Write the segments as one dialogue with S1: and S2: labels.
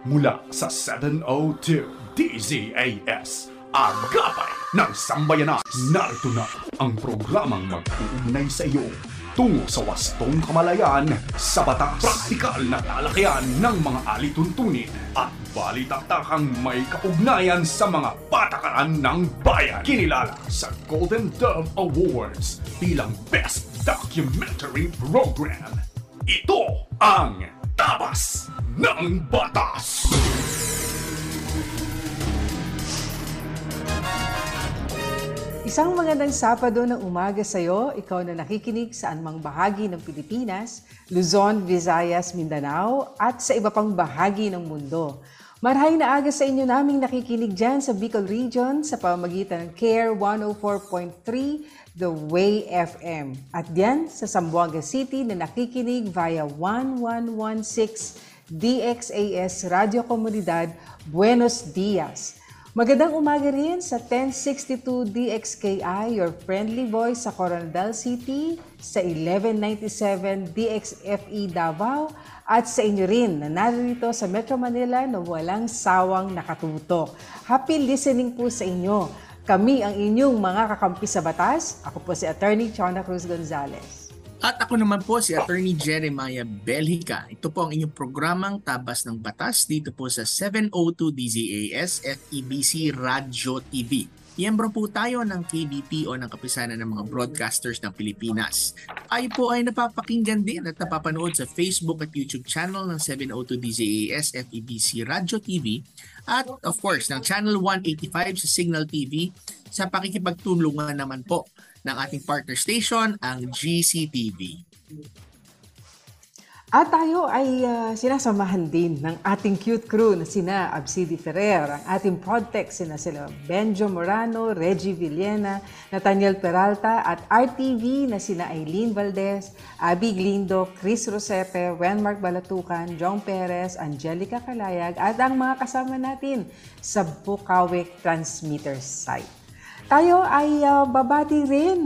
S1: mula sa 702 DZAS, Agapay ng Sambayanan. Narito na ang programang mag-uugnay sa iyo tungo sa wastong kamalayan sa batas, praktikal na talakayan ng mga alituntunin at balitaktakang may kaugnayan sa mga patakaran ng bayan. Kinilala sa Golden Dove Awards bilang Best Documentary Program. Ito ang Tabas ng Batas!
S2: Isang magandang Sabado ng umaga sa iyo, ikaw na nakikinig sa anumang bahagi ng Pilipinas, Luzon, Visayas, Mindanao, at sa iba pang bahagi ng mundo. Marhay na aga sa inyo naming nakikinig dyan sa Bicol Region sa pamamagitan ng CARE 104.3 The Way FM. At diyan sa Zamboanga City na nakikinig via 1116 DXAS Radio Comunidad Buenos Dias. Magandang umaga rin sa 1062 DXKI, your friendly voice sa Coronadal City, sa 1197 DXFE Davao, at sa inyo rin na narito sa Metro Manila na walang sawang nakatutok. Happy listening po sa inyo. Kami ang inyong mga kakampi sa batas. Ako po si Attorney Chona Cruz Gonzalez.
S3: At ako naman po si Attorney Jeremiah Belhica. Ito po ang inyong programang Tabas ng Batas dito po sa 702 DZAS FEBC Radio TV. Miyembro po tayo ng KBP o ng Kapisanan ng mga Broadcasters ng Pilipinas. Tayo po ay napapakinggan din at napapanood sa Facebook at YouTube channel ng 702 DZAS FEBC Radio TV at of course ng Channel 185 sa Signal TV sa pakikipagtulungan naman po ng ating partner station, ang GCTV.
S2: At tayo ay sinasamahan din ng ating cute crew na sina Absidi Ferrer, ang ating ProdTech sila Benjo Morano, Reggie Villena, Nathaniel Peralta at RTV na sina Aileen Valdez, Abby Glindo, Chris Rosete, Wenmark Balatucan, Jong Perez, Angelica Calayag at ang mga kasama natin sa Bukawi Transmitter site. Tayo ay babati rin,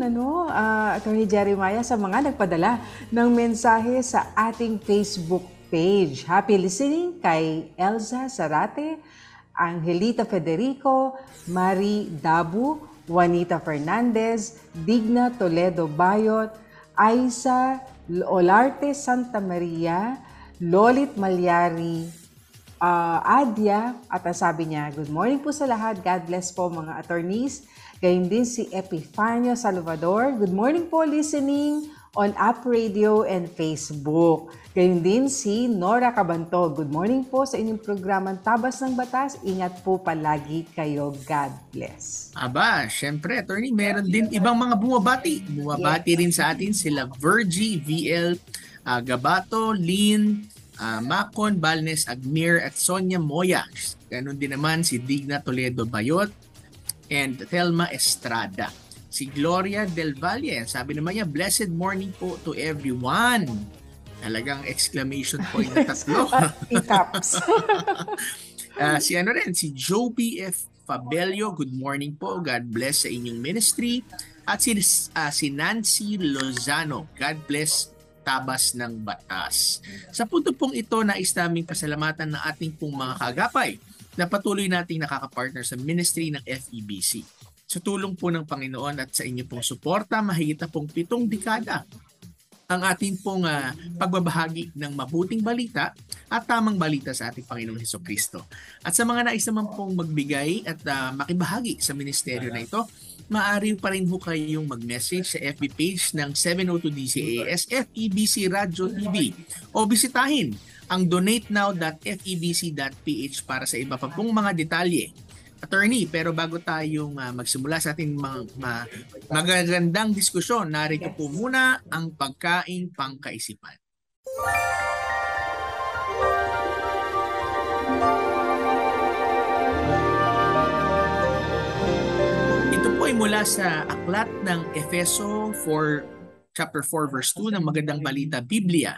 S2: Attorney Jeremiah, sa mga nagpadala ng mensahe sa ating Facebook page. Happy listening kay Elza Zarate, Angelita Federico, Marie Dabu, Juanita Fernandez, Digna Toledo Bayot, Aisa Olarte Santa Maria, Lolit Malyari, Adia, at sabi niya, good morning po sa lahat. God bless po mga attorneys. Gayun din si Epifanio Salvador. Good morning po, listening on App Radio and Facebook. Gayun din si Nora Cabanto. Good morning po sa inyong programang Tabas ng Batas. Ingat po palagi kayo. God bless.
S3: Aba, syempre, attorney, meron din ibang mga bumabati. Bumabati rin sa atin sila Virgie, VL, Gabato, Lynn, Macon, Balnes, Agmir at Sonia Moya. Ganon din naman si Digna Toledo Bayot and Thelma Estrada. Si Gloria Del Valle, sabi naman niya, blessed morning po to everyone. Talagang exclamation point na tatlo.
S2: Itaps.
S3: Si Joe P.F. Fabelio, good morning po. God bless sa inyong ministry. At si Nancy Lozano, God bless Tabas ng Batas. Sa punto pong ito, nais naming pasalamatan ng ating pong mga kagapay na patuloy nating nakakapartner sa ministry ng FEBC. Sa tulong po ng Panginoon at sa inyo pong suporta, mahigit na pong 7 dekada ang ating pong pagbabahagi ng mabuting balita at tamang balita sa ating Panginoong Hesukristo. At sa mga nais naman pong magbigay at makibahagi sa ministeryo na ito, maaari pa rin ho kayong mag-message sa FB page ng 702 DZAS FEBC Radio TV o bisitahin ang donatenow.febc.ph para sa iba pa pong mga detalye. Attorney, pero bago tayong magsimula sa ating magagandang diskusyon, narito po muna ang pagkaing pangkaisipan. Ito po ay mula sa aklat ng Efeso chapter 4 verse 2 ng Magandang Balita Biblia.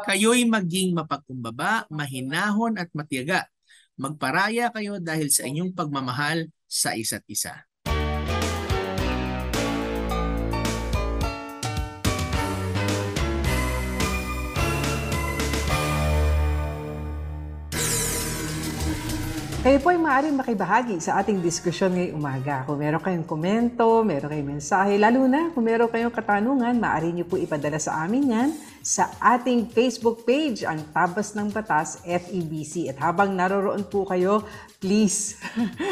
S3: Kayo'y maging mapagkumbaba, mahinahon at matiyaga. Magparaya kayo dahil sa inyong pagmamahal sa isa't isa.
S2: Kayo po ay maaaring makibahagi sa ating diskusyon ngayong umaga. Kung meron kayong komento, meron kayong mensahe, lalo na kung meron kayong katanungan, maaari niyo po ipadala sa amin yan sa ating Facebook page, ang Tabas ng Batas FEBC. At habang naroroon po kayo, please,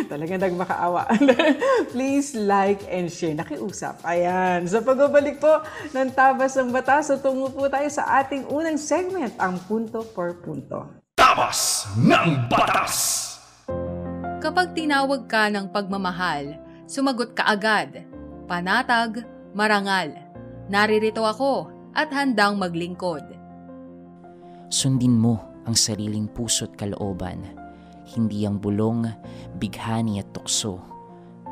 S2: talagang nagmakaawa, please like and share. Nakiusap. Ayan. Sa pagbabalik po ng Tabas ng Batas, tungo po tayo sa ating unang segment, ang Punto por Punto.
S1: Tabas ng Batas!
S4: Kapag tinawag ka ng pagmamahal, sumagot ka agad. Panatag, marangal. Naririto ako at handang maglingkod.
S5: Sundin mo ang sariling puso't kalooban, hindi ang bulong, bighani at tukso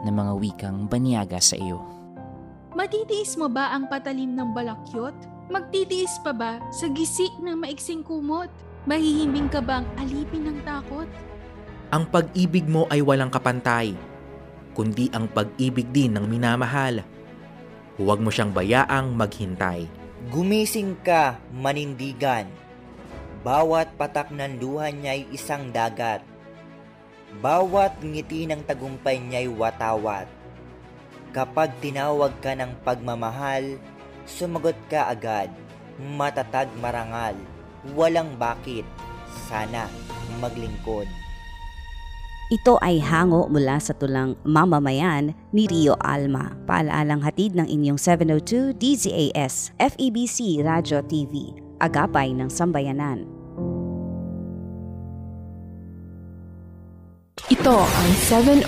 S5: na mga wikang banyaga sa iyo.
S6: Matitiis mo ba ang patalim ng balakyot? Magtitiis pa ba sa gisi ng maiksing kumot? Mahihimbing ka bang alipin ng takot?
S7: Ang pag-ibig mo ay walang kapantay, kundi ang pag-ibig din ng minamahal. Huwag mo siyang bayaang maghintay.
S8: Gumising ka, manindigan. Bawat patak ng luha niya'y isang dagat. Bawat ngiti ng tagumpay niya'y watawat. Kapag tinawag ka ng pagmamahal, sumagot ka agad. Matatag marangal, walang bakit, sana maglingkod.
S9: Ito ay hango mula sa tulang Mamamayan ni Rio Alma. Paalaalang hatid ng inyong 702 DZAS FEBC Radio TV, Agapay ng Sambayanan.
S10: Ito ang 702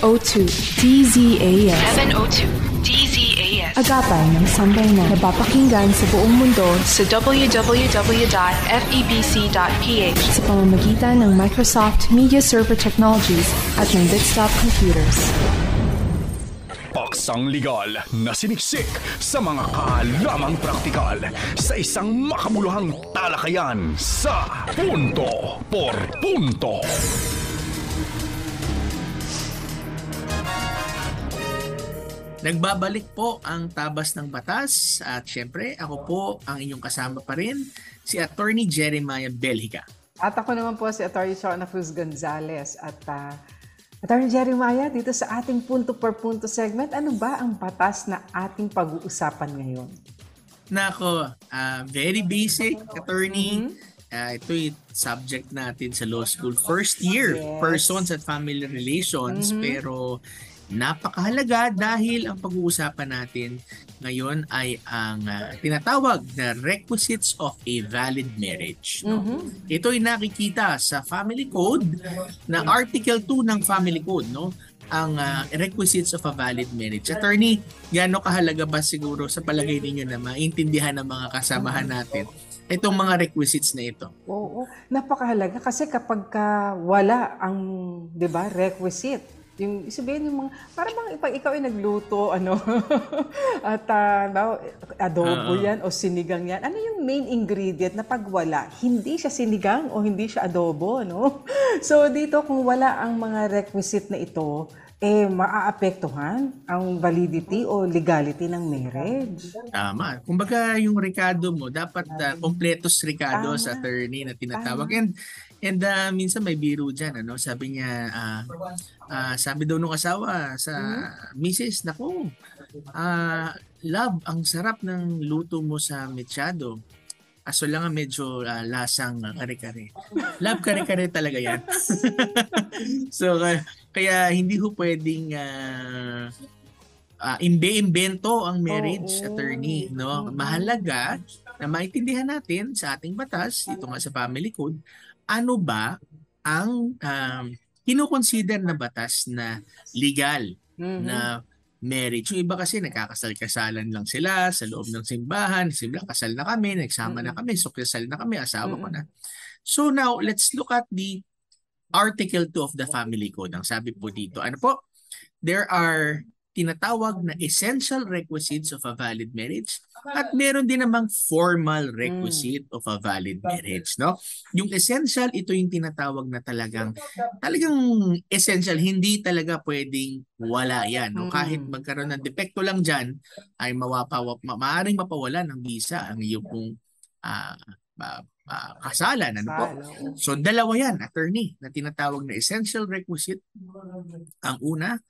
S10: DZAS.
S11: 702 DZAS.
S10: Agapay ng Sambayanan. Napapakinggan sa buong mundo
S11: sa www.febc.ph
S10: sa pamamagitan ng Microsoft Media Server Technologies at ng Bitstop Computers.
S1: Paksang legal na siniksik sa mga kaalamang praktikal sa isang makabuluhang talakayan sa Punto por Punto.
S3: Nagbabalik po ang Tabas ng Batas at syempre ako po ang inyong kasama pa rin, si Attorney Jeremiah Belhica.
S2: At ako naman po si Attorney Shona Cruz Gonzalez. At Attorney Jeremiah, dito sa ating Punto por Punto segment, ano ba ang batas na ating pag-uusapan ngayon?
S3: Nako, very basic, Attorney. Ito yung subject natin sa law school. First year, Persons and Family Relations. Pero napakahalaga dahil ang pag-uusapan natin ngayon ay ang tinatawag na requisites of a valid marriage. No? Ito ay nakikita sa Family Code na Article 2 ng Family Code. No? Ang requisites of a valid marriage. Attorney, gaano kahalaga ba siguro sa palagay ninyo na maintindihan ng mga kasamahan natin itong mga requisites na ito?
S2: Oo, napakahalaga kasi kapag wala ang, 'di ba, requisite, yung sabihin yung mga para bang pag ikaw ay nagluto at adobo yan o sinigang yan, ano yung main ingredient na pag wala, hindi siya sinigang o hindi siya adobo, no? So dito kung wala ang mga requisite na ito, maaapektuhan ang validity o legality ng marriage.
S3: Tama. Kumbaga yung rekado mo, dapat kompletos rekado sa attorney na tinatawag. And minsan may biro dyan. Ano? Sabi niya, sabi daw nung asawa sa misis, naku, love, ang sarap ng luto mo sa mechado. Aso lang medyo lasang kare-kare. Love kare-kare talaga yan. So, kaya hindi ho pwedeng imbe-imbento ang marriage, attorney. No? Mahalaga na maintindihan natin sa ating batas, ito nga sa Family Code, ano ba ang kinukonsider na batas na legal na marriage. Yung iba kasi nagkakasal-kasalan lang sila sa loob ng simbahan. Sila, kasal na kami, nagsama na kami, so kasal na kami, asawa ko na. So now, let's look at the Article 2 of the Family Code. Ang sabi po dito, ano po? There are tinatawag na essential requisites of a valid marriage at meron din namang formal requisite of a valid marriage, no? Yung essential, ito yung tinatawag na talagang essential, hindi talaga pwedeng wala yan, no? Kahit magkaroon ng depekto lang diyan ay maaaring mapawalan ng visa ang iyong kasalan. Ano po? So dalawa yan, attorney, na tinatawag na essential requisite. Ang una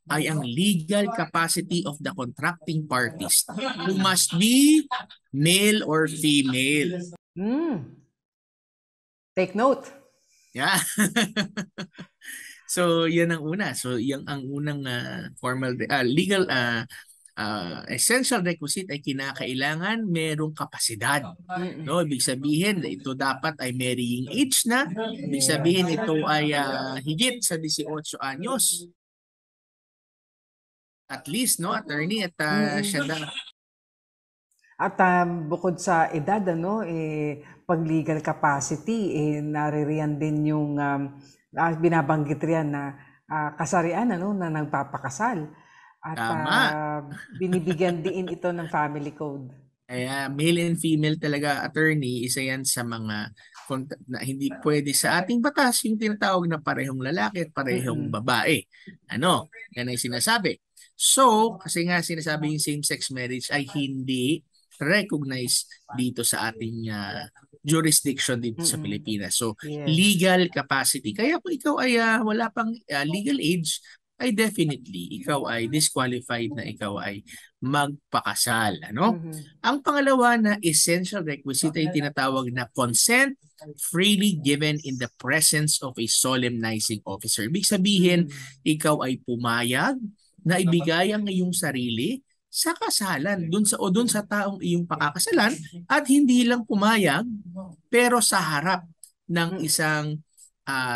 S3: ay ang legal capacity of the contracting parties who must be male or female.
S2: Take note.
S3: Yeah. So yan ang una. So yan ang unang formal legal essential requisite ay kinakailangan merong kapasidad. No, ibig sabihin ito dapat ay marrying age na. Ibig sabihin ito ay higit sa 18 anyos. At least, no, attorney, at siya na.
S2: At bukod sa edad, pag legal capacity, naririyan din yung binabanggit riyan na kasarian na nagpapakasal. At binibigyan din ito ng family code.
S3: Kaya male and female talaga, attorney, isa yan sa mga na hindi pwede sa ating batas yung tinatawag na parehong lalaki at parehong babae. Ano? Yan ay sinasabi. So, kasi nga sinasabi yung same-sex marriage ay hindi recognized dito sa ating jurisdiction dito sa Pilipinas. So, legal capacity. Kaya kung ikaw ay wala pang legal age, ay definitely ikaw ay disqualified na ikaw ay magpakasal. Ano? Ang pangalawa na essential requisite ay tinatawag na consent freely given in the presence of a solemnizing officer. Ibig sabihin, ikaw ay pumayag na ibigay ang iyong sarili sa kasalan dun sa taong iyong pakakasalan at hindi lang pumayag pero sa harap ng isang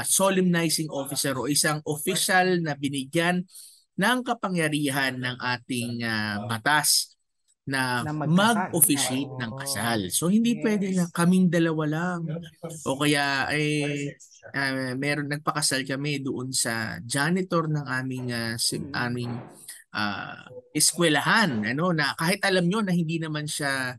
S3: solemnizing officer o isang official na binigyan ng kapangyarihan ng ating batas na mag-officiate ng kasal. So hindi pwede na kaming dalawa lang o kaya meron nagpakasal kami doon sa janitor ng aming eskwelahan, na kahit alam nyo na hindi naman siya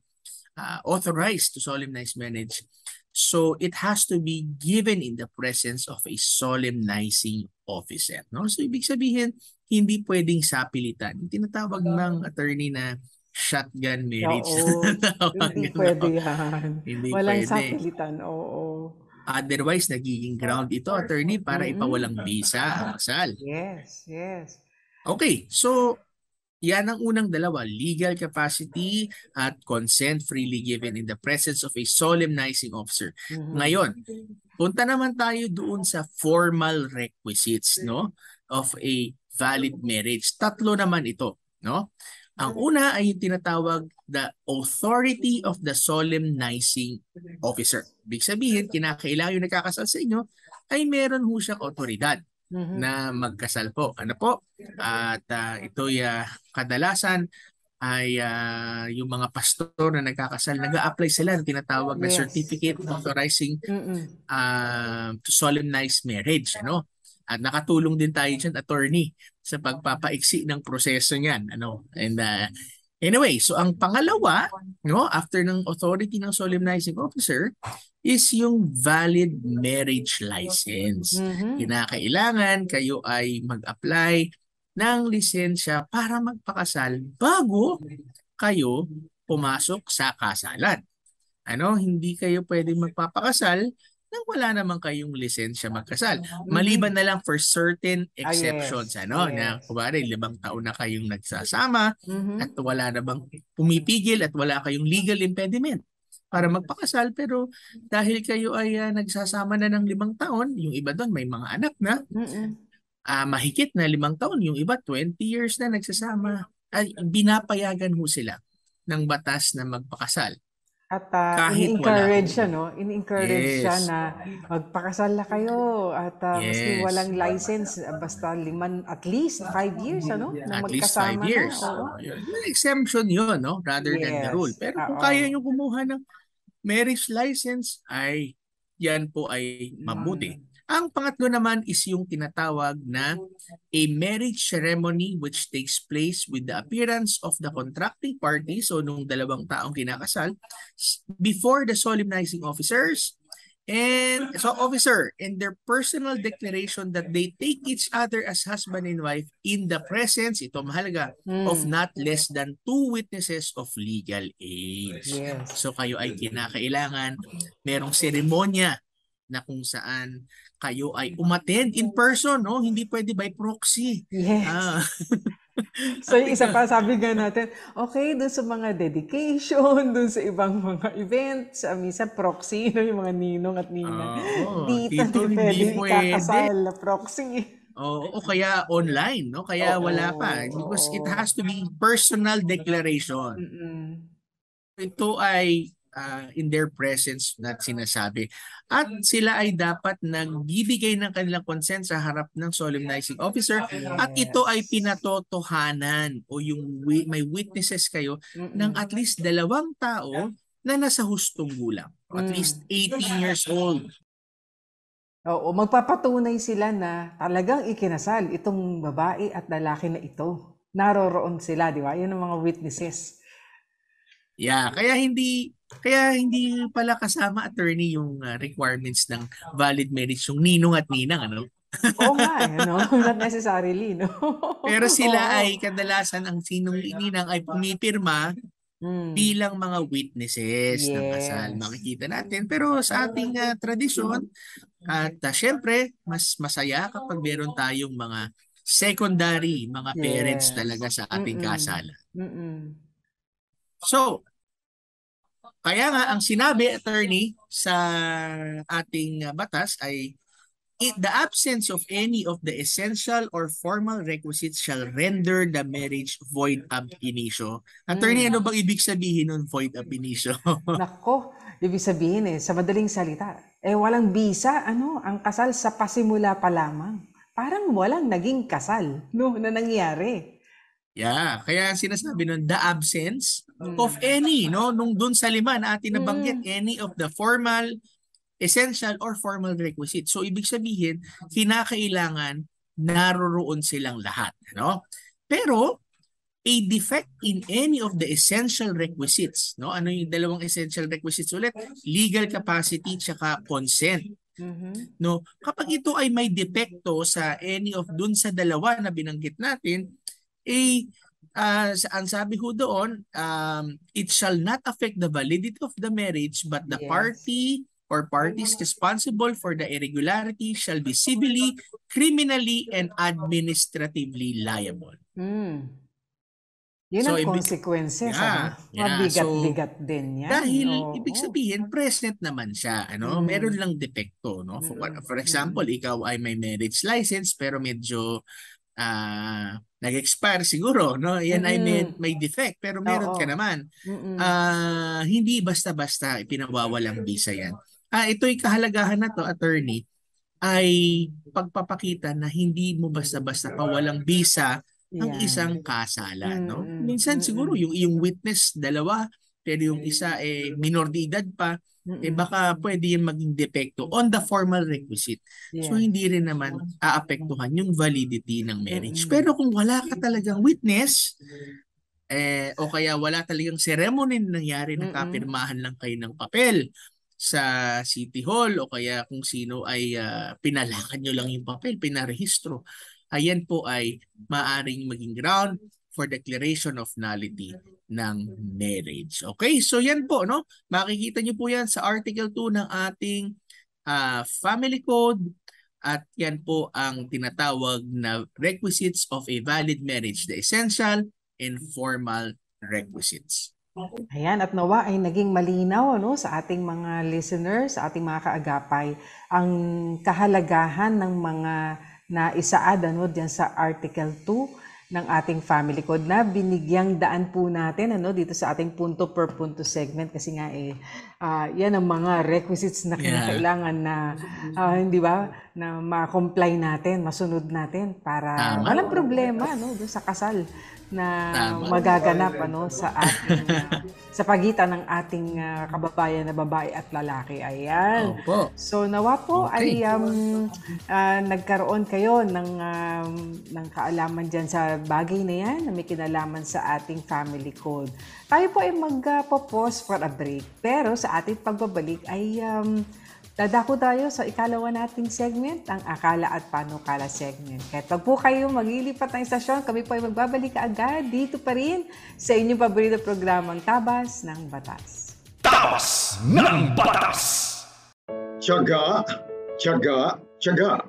S3: authorized to solemnize marriage. So it has to be given in the presence of a solemnizing officer. No? So ibig sabihin, hindi pwedeng sapilitan. Tinatawag ng attorney na shotgun marriage.
S2: Hindi pwede yan. Walang
S3: pwede.
S2: sapilitan. Oo.
S3: Otherwise, nagiging ground ito, attorney, para ipawalang visa ang kasal.
S2: Yes.
S3: Okay, so yan ang unang dalawa, legal capacity at consent freely given in the presence of a solemnizing officer. Ngayon, punta naman tayo doon sa formal requisites, no, of a valid marriage. Tatlo naman ito, no? Ang una ay yung tinatawag the authority of the solemnizing officer. Ibig sabihin, kinakailangan yung nagkakasal sa inyo ay meron ho siyang otoridad na magkasal po. Ano po? At ito'y kadalasan ay yung mga pastor na nagkakasal, nag-a-apply sila ng tinatawag na certificate authorizing to solemnize marriage. Ano? At nakatulong din tayo dyan, attorney, sa pagpapaiksi ng proseso niyan. Ano? And anyway, so ang pangalawa, no, after ng authority ng solemnizing officer, is yung valid marriage license. Kinakailangan kayo ay mag-apply ng lisensya para magpakasal bago kayo pumasok sa kasalan. Ano, hindi kayo pwedeng magpapakasal nang wala naman kayong lisensya magkasal. Maliban na lang for certain exceptions. Na kumari 5 taon na kayong nagsasama at wala na bang pumipigil at wala kayong legal impediment para magpakasal, pero dahil kayo ay nagsasama na ng 5 taon, yung iba doon may mga anak na, mahigit na 5 taon, yung iba 20 years na nagsasama, ay binapayagan ho sila ng batas na magpakasal.
S2: At in-encourage siya, no? In-encourage siya na magpakasal na kayo at maski walang license, basta at least 5 years, ano? Na
S3: at least 5 years. Exemption yun, no? Rather than the rule. Pero kung kaya nyo kumuha ng marriage license, ay yan po ay mabuti. Ang pangatlo naman is yung tinatawag na a marriage ceremony which takes place with the appearance of the contracting party, so nung 2 taong kinakasal, before the solemnizing officers And so officer, in their personal declaration that they take each other as husband and wife in the presence, ito mahalaga, of not less than 2 witnesses of legal age.
S2: Yes.
S3: So kayo ay kinakailangan merong seremonya na kung saan kayo ay umattend in person, no? Hindi pwede by proxy.
S2: Yes. So yung isa pa, sabi nga natin, okay, dun sa mga dedication, dun sa ibang mga events, minsan proxy, no, yung mga ninong at ninang. Dito hindi pwede ikakasal na proxy.
S3: O kaya online, no? Kaya wala pa. Because it has to be personal declaration. Ito ay in their presence na sinasabi. At sila ay dapat nagbibigay ng kanilang consent sa harap ng solemnizing officer at ito ay pinatotohanan o yung may witnesses kayo ng at least 2 tao na nasa hustong gulang. At least 18 years old.
S2: Oo, magpapatunay sila na talagang ikinasal itong babae at lalaki na ito. Naroroon sila, di ba? Yun ang mga witnesses.
S3: Yeah, kaya hindi pala kasama, attorney, yung requirements ng valid marriage, yung ninong at ninang, ano?
S2: Oo nga, no? Not necessarily, no?
S3: Pero sila ay kadalasan, ang sinong ninang ay pumipirma bilang mga witnesses ng kasal. Makikita natin. Pero sa ating tradisyon, at syempre, mas masaya kapag meron tayong mga secondary, mga parents talaga sa ating kasalan. So, kaya nga ang sinabi, attorney, sa ating batas ay the absence of any of the essential or formal requisites shall render the marriage void ab initio. Attorney, ano bang ibig sabihin ng void ab initio?
S2: Nako, ibig sabihin sa madaling salita, walang bisa, ang kasal sa pasimula pa lamang. Parang walang naging kasal, no, na nangyari.
S3: Yeah, kaya sinasabi nun, the absence of any, no, nung dun sa 5 na atin nabanggit, any of the formal, essential, or formal requisites. So, ibig sabihin, kinakailangan naroroon silang lahat, no? Pero, a defect in any of the essential requisites, no? Ano yung 2 essential requisites ulit? Legal capacity tsaka consent. No, kapag ito ay may depekto sa any of dun sa 2 na binanggit natin, ang sabi ho doon, it shall not affect the validity of the marriage, but the party or parties responsible for the irregularity shall be civilly, criminally, and administratively liable.
S2: Yun ang consequences. Mabigat-bigat din yan.
S3: Dahil ibig sabihin, present naman siya. Meron lang depekto. No? For example, ikaw ay may marriage license pero medyo nag-expire siguro, no? Yan ay may defect pero meron ka naman. Hindi basta-basta ipinawawalang visa yan. Ito'y kahalagahan na to, attorney, ay pagpapakita na hindi mo basta-basta pawalang visa ang isang kasalan, no? Minsan siguro yung witness 2, pero yung isa minor de edad pa, baka pwede yung maging depekto on the formal requisite. So hindi rin naman aapektuhan yung validity ng marriage. Pero kung wala ka talagang witness, o kaya wala talagang ceremony na nangyari, nakapirmahan lang kayo ng papel sa City Hall o kaya kung sino ay pinalakan nyo lang yung papel, pinarehistro, ayan po ay maaring maging ground for declaration of nullity ng marriage. Okay, so yan po, no? Makikita nyo po yan sa Article 2 ng ating Family Code at yan po ang tinatawag na requisites of a valid marriage, the essential and formal requisites.
S2: Ayan, at nawa ay naging malinaw sa ating mga listeners, sa ating mga kaagapay, ang kahalagahan ng mga naisaad diyan sa Article 2 ng ating Family Code na binigyang daan po natin dito sa ating punto per punto segment kasi nga yan ang mga requisites na kinakailangan na hindi ba na ma-comply natin, masunod natin para walang problema doon sa kasal na magaganap sa ating sa pagitan ng ating kababayan na babae at lalaki. Ayan. So nawa po ay nagkaroon kayo ng kaalaman diyan sa bagay na yan na may kinalaman sa ating Family Code. Tayo po ay magpo-pause for a break. Pero sa ating pagbabalik ay Dadako tayo sa ikalawa nating segment, ang Akala at Panukala segment. Kahit wag po kayo maglilipat ng istasyon, kami po ay magbabalik agad dito pa rin sa inyong paborito programang Tabas ng Batas.
S1: Tabas ng Batas!
S12: Tiyaga, tiyaga, tiyaga.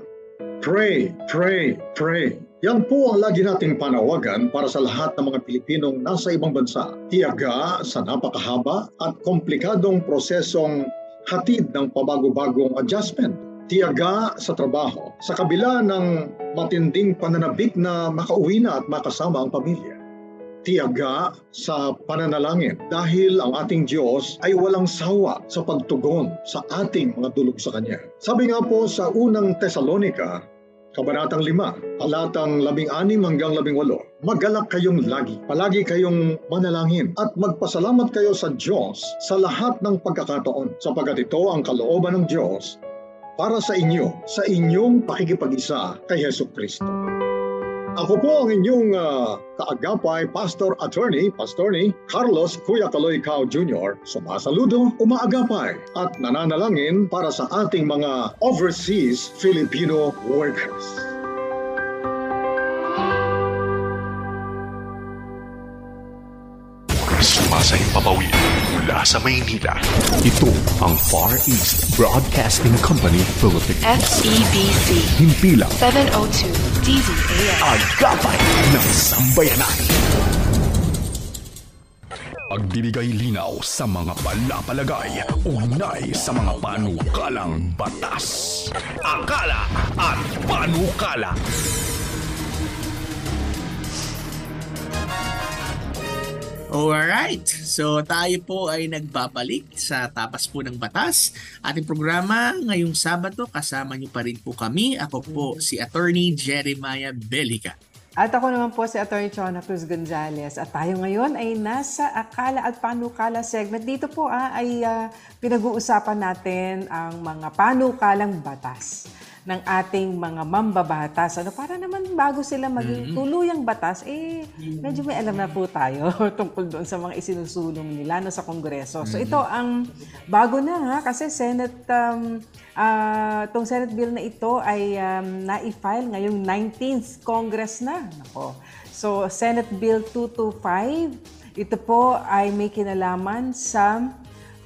S12: Pray, pray, pray. Yan po ang lagi nating panawagan para sa lahat ng mga Pilipinong nasa ibang bansa. Tiyaga sa napakahaba at komplikadong prosesong hatid ng pabago-bagong adjustment. Tiyaga sa trabaho sa kabila ng matinding pananabik na makauwi na at makasama ang pamilya. Tiyaga sa pananalangin dahil ang ating Diyos ay walang sawa sa pagtugon sa ating mga dulog sa Kanya. Sabi nga po sa unang Tesalonica, Kabanatang 5, talatang 16 hanggang 18, magalak kayong lagi, palagi kayong manalangin at magpasalamat kayo sa Diyos sa lahat ng pagkakataon, sapagkat ito ang kalooban ng Diyos para sa inyo, sa inyong pakikipag-isa kay Hesus Kristo. Ako po ang inyong kaagapay, Pastor Attorney Carlos Kuya Kaloy Cao Jr. Sumasaludo, umaagapay at nananalangin para sa ating mga overseas Filipino workers.
S1: Sumasahimpapawid mula sa Maynila. Ito ang Far East Broadcasting Company Philippines.
S11: FEBC.
S1: Himpilang
S11: 702 DZAS.
S1: Agapay ng Sambayanan. Pagbibigay linaw sa mga palapalagay, ugnay sa mga panukalang batas. Akala at Panukala.
S3: Alright, so tayo po ay nagbabalik sa Tapas po ng Batas. Ating programa ngayong Sabado, kasama niyo pa rin po kami. Ako po si Attorney Jeremiah Belica.
S2: At ako naman po si Attorney Chona Cruz Gonzalez. At tayo ngayon ay nasa Akala at Panukala segment. Dito po ay pinag-uusapan natin ang mga panukalang batas ng ating mga mambabatas. Para naman bago sila maging tuluyang batas, medyo may alam na po tayo tungkol doon sa mga isinusulong nila sa Kongreso. So ito ang bago na kasi itong Senate bill na ito ay na-file ngayong 19th Congress na. So Senate Bill 225, ito po ay may kinalaman sa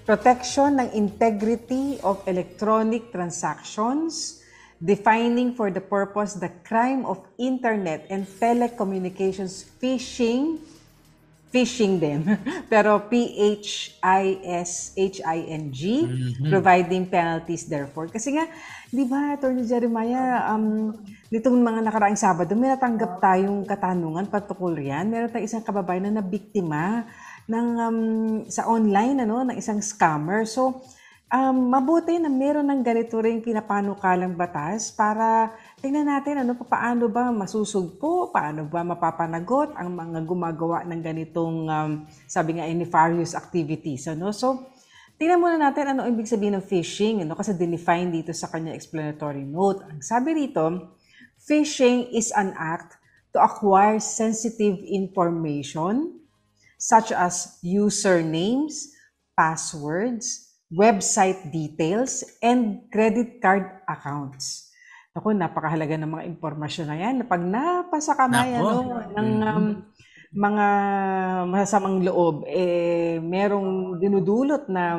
S2: protection ng integrity of electronic transactions, defining for the purpose the crime of internet and telecommunications phishing din, pero PHISHING, providing penalties therefore. Kasi nga, di ba, Attorney Jeremiah, nitong mga nakaraang Sabado, may natanggap tayong katanungan patungkol yan. Meron tayong isang kababayan na nabiktima sa online, ng isang scammer. So, mabuti na meron ng ganito rin pinapanukalang batas para tingnan natin paano ba masusugpo, paano ba mapapanagot ang mga gumagawa ng ganitong sabi nga nefarious activities. So, tingnan muna natin ano ibig sabihin ng phishing, kasi dinefine dito sa kanya explanatory note. Ang sabi rito, phishing is an act to acquire sensitive information such as usernames, passwords, website details, and credit card accounts. Ako, napakahalaga ng mga impormasyon na yan. Pag napasa kamay ng mga masasamang loob, merong dinudulot na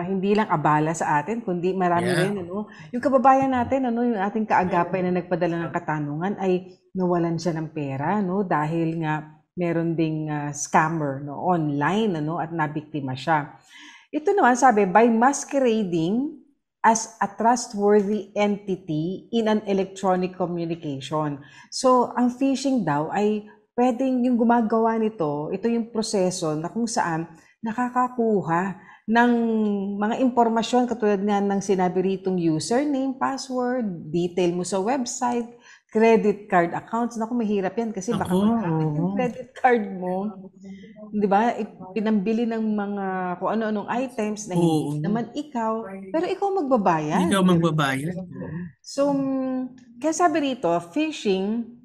S2: hindi lang abala sa atin, kundi marami rin. Yung kababayan natin, yung ating kaagapay na nagpadala ng katanungan ay nawalan siya ng pera dahil nga meron ding scammer online at nabiktima siya. Ito naman sabi, by masquerading as a trustworthy entity in an electronic communication. So, ang phishing daw ay pwedeng yung gumagawa nito, ito yung proseso na kung saan nakakakuha ng mga impormasyon katulad nga ng sinabi ritong username, password, detail mo sa website, credit card accounts. Naku, mahirap yan kasi baka yung credit card mo, di ba, pinambili ng mga kung ano-anong items na hindi naman ikaw, pero ikaw magbabayad.
S3: Ikaw magbabayad.
S2: So, kaya sabi rito, phishing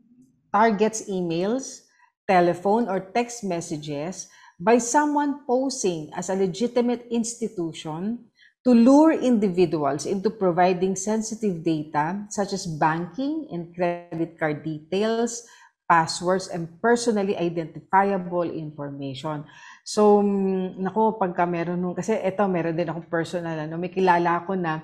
S2: targets emails, telephone, or text messages by someone posing as a legitimate institution to lure individuals into providing sensitive data such as banking and credit card details, passwords, and personally identifiable information. So, nako, pagka meron nung, kasi meron din akong personal, may kilala ko na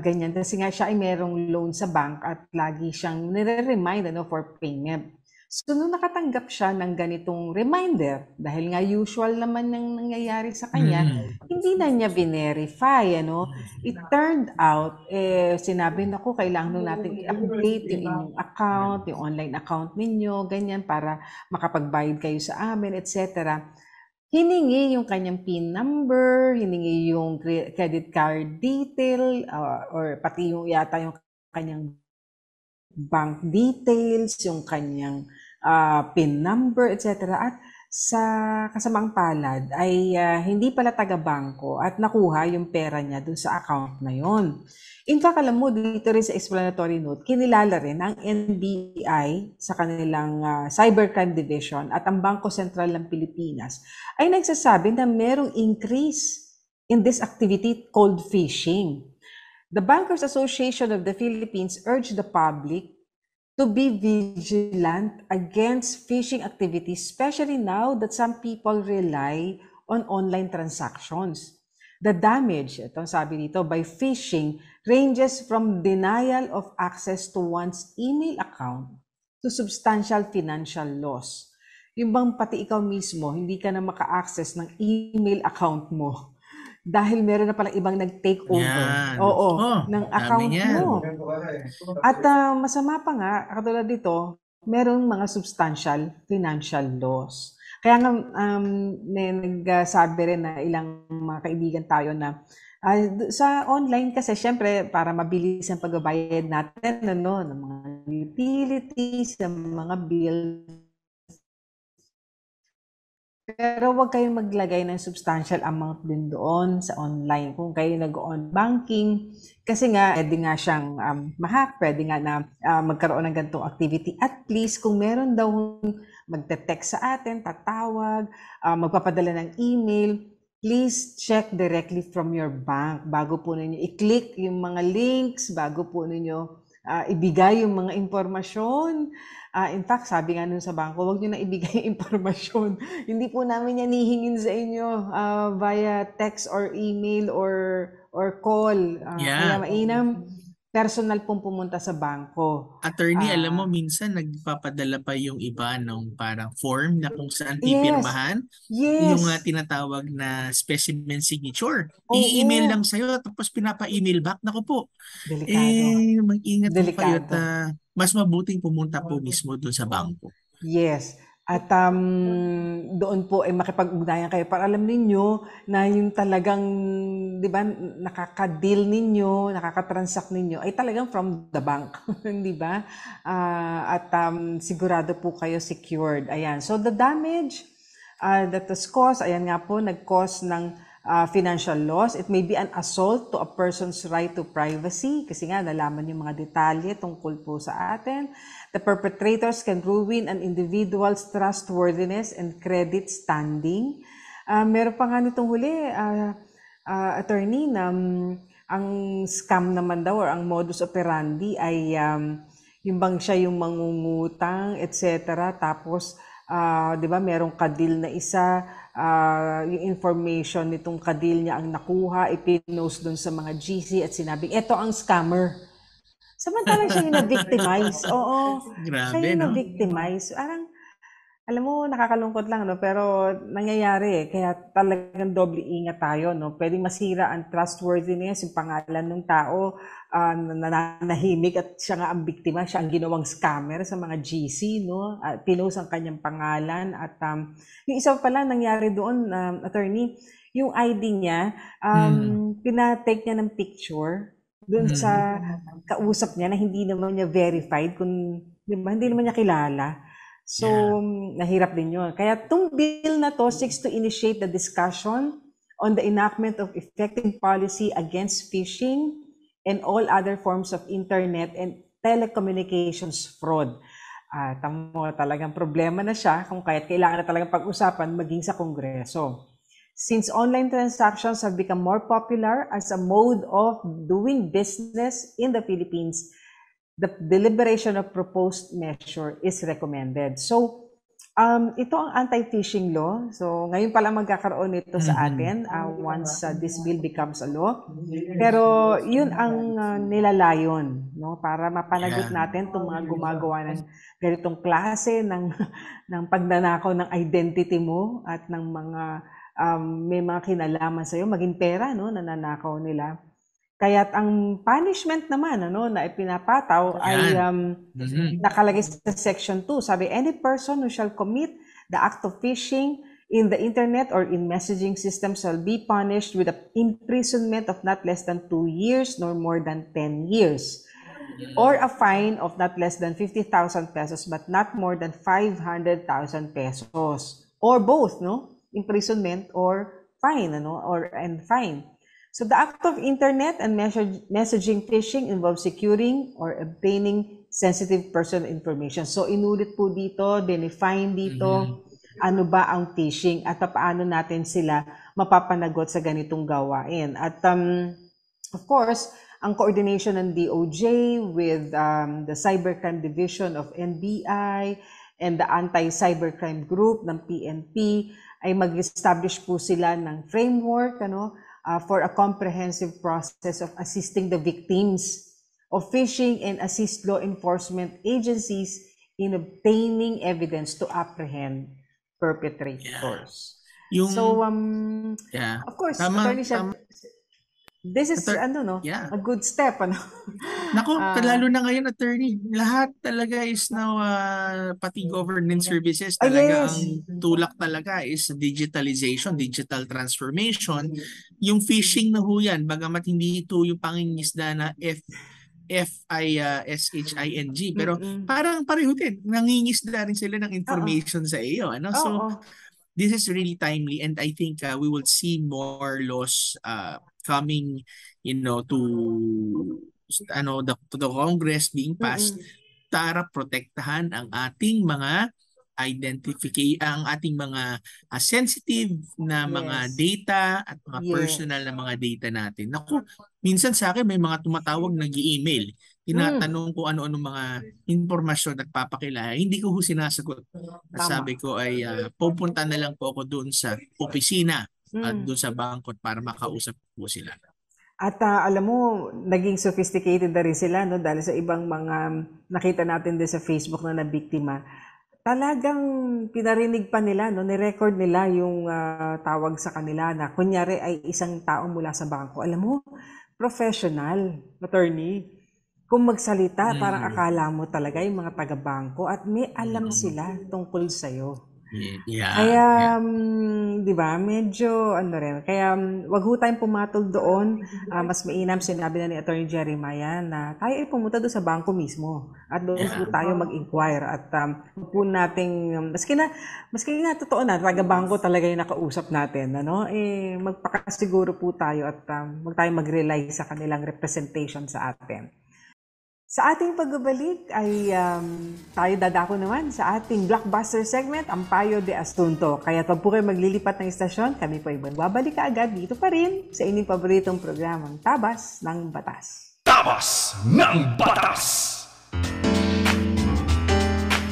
S2: ganyan. Kasi nga siya ay merong loan sa bank at lagi siyang nire-remind for payment. So, nung nakatanggap siya ng ganitong reminder, dahil nga usual naman yung nangyayari sa kanya, hindi na niya binerify, It turned out, sinabi na ko, kailangan nung natin i-update yung inyong account, yung online account ninyo, ganyan, para makapagbayad kayo sa amin, etc. Hiningi yung kanyang PIN number, hiningi yung credit card detail, or pati yung yata yung kanyang bank details, yung kanyang PIN number, etc. At sa kasamang palad ay hindi pala taga-bangko at nakuha yung pera niya dun sa account na yon. In fact, alam mo, dito rin sa explanatory note, kinilala rin ang NBI sa kanilang Cybercrime Division at ang Bangko Sentral ng Pilipinas ay nagsasabi na merong increase in this activity called phishing. The Bankers Association of the Philippines urged the public to be vigilant against phishing activities, especially now that some people rely on online transactions. The damage, itong sabi dito, by phishing ranges from denial of access to one's email account to substantial financial loss. Yung bang pati ikaw mismo, hindi ka na maka-access ng email account mo dahil meron na palang ibang nag-take over ng account mo. At masama pa nga, katulad dito, merong mga substantial financial loss. Kaya nga nagsabi rin na ilang mga kaibigan tayo na sa online kasi syempre para mabilis ang pagbabayad natin ng mga utilities, ng mga bills. Pero huwag kayong maglagay ng substantial amount din doon sa online. Kung kayo nag-on banking, kasi nga, pwede nga siyang ma-hack, pwede nga na magkaroon ng ganitong activity. At least, kung meron daw magte-text sa atin, tatawag, magpapadala ng email, please check directly from your bank bago po ninyo i-click yung mga links, bago po ninyo ibigay yung mga impormasyon. In fact, sabi nga nun sa bangko, huwag nyo na ibigay impormasyon. Hindi po namin yan hihingin sa inyo via text or email or call. Kaya mainam, personal pong pumunta sa bangko.
S3: Attorney, alam mo, minsan nagpapadala pa yung iba ng parang form na kung saan pipirmahan. Yung tinatawag na specimen signature. I-email lang sa'yo tapos pinapa-email back. Naku po.
S2: Delikado.
S3: Mag-ingat po kayo at mas mabuting pumunta po mismo doon sa bangko.
S2: Yes. At doon po ay makipag-ugnayan kayo para alam ninyo na yung talagang, di ba, nakaka-deal ninyo, nakaka-transact ninyo ay talagang from the bank, di ba? At sigurado po kayo secured. Ayan. So the damage that was caused, ayan nga po, nag-cause ng financial loss. It may be an assault to a person's right to privacy kasi nga nalaman yung mga detalye tungkol po sa atin. The perpetrators can ruin an individual's trustworthiness and credit standing. Meron pa nga nitong huli, attorney, na ang scam naman daw or ang modus operandi ay yung bang siya yung mangungutang, etc. Tapos, di ba, merong kadil na isa, yung information nitong kadil niya ang nakuha, ipinost doon sa mga GC at sinabing, eto ang scammer. Samantalang siya yung na-victimize. Oo.
S3: Grabe,
S2: siya yung na-victimize. Alam mo, nakakalungkot lang, pero nangyayari Kaya talagang doble ingat tayo, Pwedeng masira ang trustworthiness, yung pangalan ng tao, nanahimik at siya nga ang biktima, siya ang ginawang scammer sa mga GC, pinost ang kanyang pangalan. At yung isa pala nangyari doon, attorney, yung ID niya, pinatake niya ng picture doon sa kausap niya na hindi naman niya verified, hindi naman niya kilala. So, nahirap din yun. Kaya itong bill na to seeks to initiate the discussion on the enactment of effective policy against phishing and all other forms of internet and telecommunications fraud. Talagang problema na siya kung kaya't kailangan na talagang pag-usapan maging sa Kongreso. Since online transactions have become more popular as a mode of doing business in the Philippines, the deliberation of proposed measure is recommended. So, ito ang anti-phishing law. So, ngayon pala magkakaroon nito sa atin once this bill becomes a law. Pero, yun ang nilalayon, no? Para mapanagot natin itong mga gumagawa ng ganitong klase ng pagnanakaw ng identity mo at ng mga may mga kinalaman sa'yo, maging pera, no? Nananakaw nila. Kaya't ang punishment naman na ipinapataw ay nakalagay sa Section 2. Sabi, any person who shall commit the act of phishing in the internet or in messaging systems shall be punished with an imprisonment of not less than 2 years nor more than 10 years. Or a fine of not less than 50,000 pesos but not more than 500,000 pesos. Or both, no? Imprisonment or fine, and fine. So the act of internet and messaging phishing involves securing or obtaining sensitive personal information. So inulit po dito, define dito, ano ba ang phishing at paano natin sila mapapanagot sa ganitong gawain. At of course, ang coordination ng DOJ with the Cybercrime Division of NBI and the Anti-Cybercrime Group ng PNP ay mag-establish po sila ng framework, for a comprehensive process of assisting the victims of phishing and assist law enforcement agencies in obtaining evidence to apprehend perpetrators. Of course, Attorney said, this is a good step.
S3: Naku, lalo na ngayon, attorney, lahat talaga is now, pati government services, talaga ang tulak talaga is digitalization, digital transformation. Yung phishing na ho yan, bagamat hindi ito yung pangingisda na FISHING, pero parang pareho din, nangingisda rin sila ng information sa iyo. So, this is really timely and I think we will see more laws coming, to the Congress being passed para protektahan ang ating mga ang ating mga sensitive na mga data at mga personal na mga data natin. Naku, minsan sa akin may mga tumatawag nag-i-email. Tinatanong ko ano-ano mga impormasyon at papakilala. Hindi ko sinasagot. At sabi ko ay pupunta na lang po ako doon sa opisina at doon sa bangko para makausap po sila.
S2: At alam mo, naging sophisticated na rin sila dahil sa ibang mga nakita natin din sa Facebook na nabiktima. Talagang pinarinig pa nila, ni-record nila yung tawag sa kanila na kunyari ay isang tao mula sa bangko. Alam mo, professional, attorney. Kung magsalita, parang akala mo talaga yung mga taga-bangko at may alam sila tungkol sa'yo. Kaya, di ba, medyo rin. Kaya, wag ho tayong pumatol doon. Mas mainam, sinabi na ni Attorney Jeremiah na tayo ay pumunta doon sa bangko mismo. At doon po tayo mag-inquire. At po nating, maski nga totoo na, taga-bangko talaga yung nakausap natin. Magpakasiguro po tayo at wag tayong mag-rely sa kanilang representation sa atin. Sa ating pagbabalik ay tayo dadako naman sa ating blockbuster segment, ang Payo de Asunto. Kaya pag po kayo maglilipat ng istasyon, kami po ay babalik agad dito pa rin sa inyong paboritong programang Tabas ng Batas.
S1: Tabas ng Batas!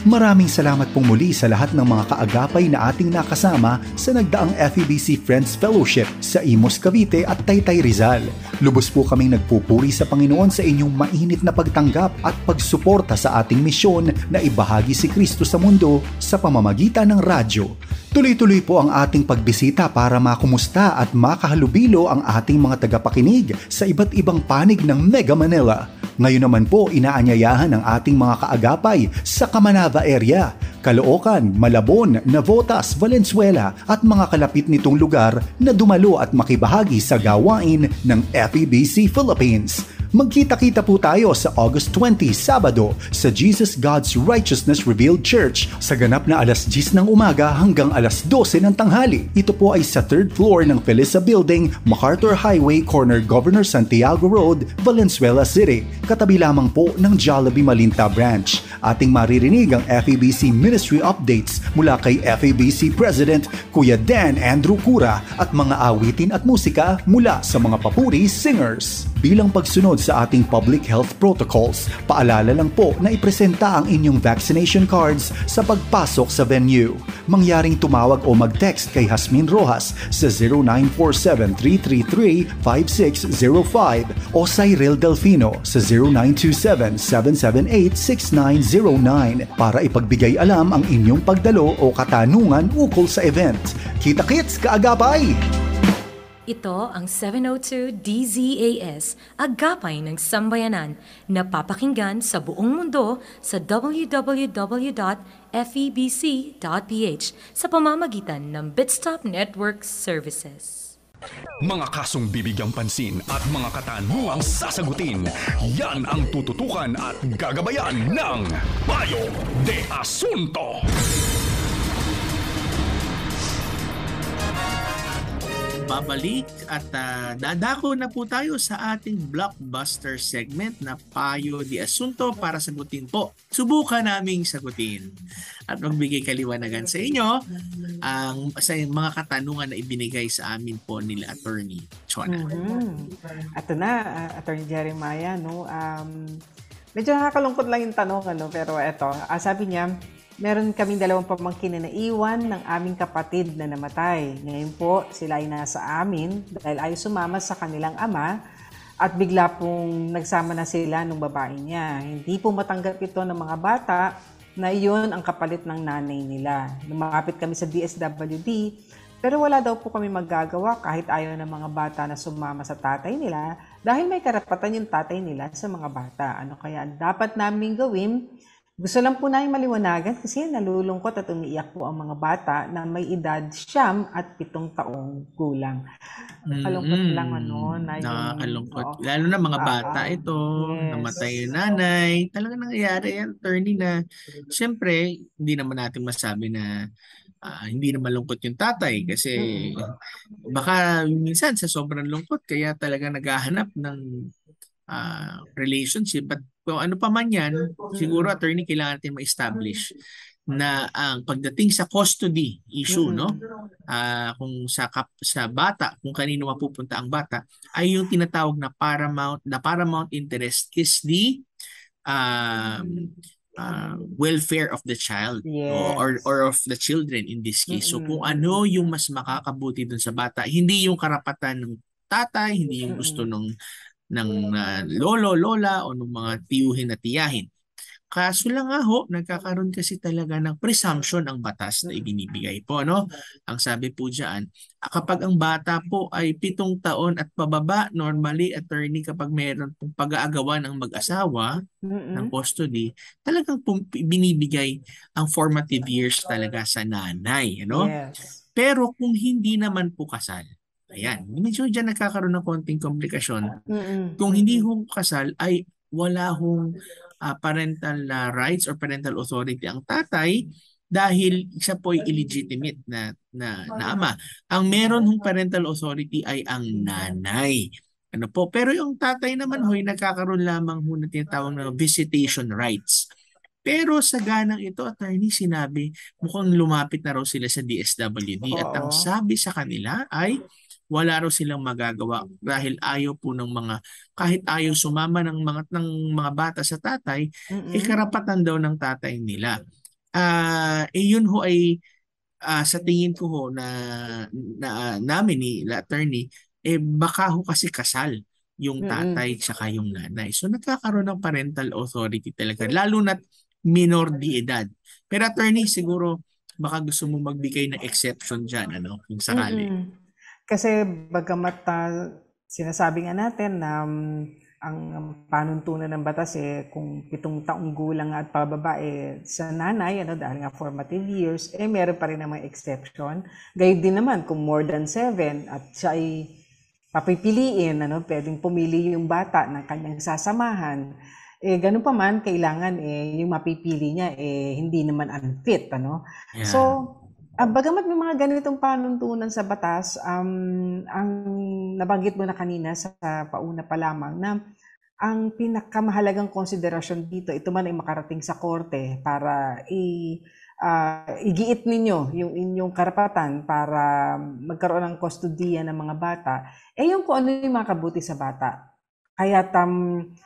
S1: Maraming salamat pong muli sa lahat ng mga kaagapay na ating nakasama sa nagdaang FEBC Friends Fellowship sa Imus, Cavite at Taytay, Rizal. Lubos po kaming nagpupuri sa Panginoon sa inyong mainit na pagtanggap at pagsuporta sa ating misyon na ibahagi si Kristo sa mundo sa pamamagitan ng radyo. Tuloy-tuloy po ang ating pagbisita para makumusta at makahalubilo ang ating mga tagapakinig sa iba't ibang panig ng Mega Manila. Ngayon naman po, inaanyayahan ang ating mga kaagapay sa Camanava area, Caloocan, Malabon, Navotas, Valenzuela at mga kalapit nitong lugar na dumalo at makibahagi sa gawain ng FEBC Philippines. Magkita-kita po tayo sa August 20, Sabado sa Jesus God's Righteousness Revealed Church sa ganap na alas 10 ng umaga hanggang alas 12 ng tanghali. Ito po ay sa 3rd floor ng Felisa Building, MacArthur Highway, corner Governor Santiago Road, Valenzuela City. Katabi lamang po ng Jollibee Malinta Branch. ating maririnig ang FEBC Ministry Updates mula kay FEBC President Kuya Dan Andrew Cura at mga awitin at musika mula sa mga papuri singers. Bilang pagsunod sa ating public health protocols, paalala lang po na ipresenta ang inyong vaccination cards sa pagpasok sa venue. Mangyaring tumawag o mag-text kay Jasmine Rojas sa 0947-333-5605 o Cyril Delfino sa 0927-778-6909 para ipagbigay alam ang inyong pagdalo o katanungan ukol sa event. Kita-kits, kaagapay!
S13: Ito ang 702 DZAS, Agapay ng Sambayanan, na papakinggan sa buong mundo sa www.febc.ph sa pamamagitan ng Bitstop Network Services.
S1: Mga kasong bibigyang pansin at mga katanungang sasagutin, yan ang tututukan at gagabayan ng Payo de Asunto.
S3: Babalik at dadako na po tayo sa ating blockbuster segment na Payo de Asunto para sagutin po. Subukan naming sagutin at magbigay kaliwanagan sa inyo sa mga katanungan na ibinigay sa amin po nila Attorney Chona.
S2: Ito na, Attorney Jeremiah, no? Medyo nakakalungkot lang yung tanong, pero eto, sabi niya, meron kaming 2 pamangkin na naiwan ng aming kapatid na namatay. Ngayon po, sila ay nasa amin dahil ayaw sumama sa kanilang ama at bigla pong nagsama na sila ng babae niya. Hindi po matanggap ito ng mga bata na iyon ang kapalit ng nanay nila. Lumapit kami sa DSWD pero wala daw po kami magagawa kahit ayaw ng mga bata na sumama sa tatay nila dahil may karapatan yung tatay nila sa mga bata. Ano kaya dapat namin gawin? Gusto lang po namin maliwanagan kasi nalulungkot at umiiyak po ang mga bata na may edad 9 at 7 taong gulang. Kalungkot lang
S3: Nakakalungkot. Lalo na mga bata ito, namatay yung nanay. Talagang nangyayari yan, Attorney, na siyempre hindi naman natin masabi na hindi na malungkot yung tatay kasi baka minsan sa sobrang lungkot kaya talaga naghahanap ng relationship. But kung ano pa man yan, siguro, Attorney, kailangan natin ma-establish na ang pagdating sa custody issue, kung sa bata, kung kanino mapupunta ang bata, ay yung tinatawag na paramount interest is the welfare of the child or of the children in this case. So kung ano yung mas makakabuti dun sa bata, hindi yung karapatan ng tatay, hindi yung gusto ng lolo, lola o ng mga tiyuhin at tiyahin. Kaso lang nagkakaroon kasi talaga ng presumption ang batas na ibinibigay po. Ang sabi po dyan, kapag ang bata po ay 7 taon at pababa, normally, Attorney, kapag mayroon pong pag-aagawan ng mag-asawa ng custody, talagang binibigay ang formative years talaga sa nanay.
S2: Yes.
S3: Pero kung hindi naman po kasal, ayan, medyo dyan nagkakaroon ng konting komplikasyon. Kung hindi kasal ay wala parental rights or parental authority ang tatay dahil isa po ay illegitimate na ama. Ang meron parental authority ay ang nanay. Pero yung tatay naman nagkakaroon lamang na tinatawag na visitation rights. Pero sa ganang ito, Attorney, sinabi mukhang lumapit na raw sila sa DSWD at ang sabi sa kanila ay wala raw silang magagawa dahil ayaw po ng kahit ayaw sumama ng mga bata sa tatay, karapatan daw ng tatay nila. Yun ay sa tingin ko na namin ni Attorney, baka kasi kasal yung tatay tsaka yung nanay. So nagkakaroon ng parental authority talaga, lalo na't minor de edad. Pero Attorney, siguro baka gusto mo magbigay ng exception dyan, kung sakali.
S2: Kasi bagamat sinasabi nga natin na ang panuntunan ng batas kung 7 taong gulang at pababa sa nanay, dahil nga formative years, meron pa rin namang exception. Gayun din naman kung more than 7 at siya ay papipiliin, pwedeng pumili yung bata ng kanyang sasamahan. Ganun pa man, kailangan yung mapipili niya hindi naman unfit.
S3: Yeah.
S2: So, bagamat may mga ganitong panuntunan sa batas, ang nabanggit mo na kanina sa pauna pa lamang na ang pinakamahalagang konsiderasyon dito, ito man ay makarating sa korte para igiit ninyo yung inyong karapatan para magkaroon ng kustodiya ng mga bata, yung kung ano yung makabuti sa bata. Kaya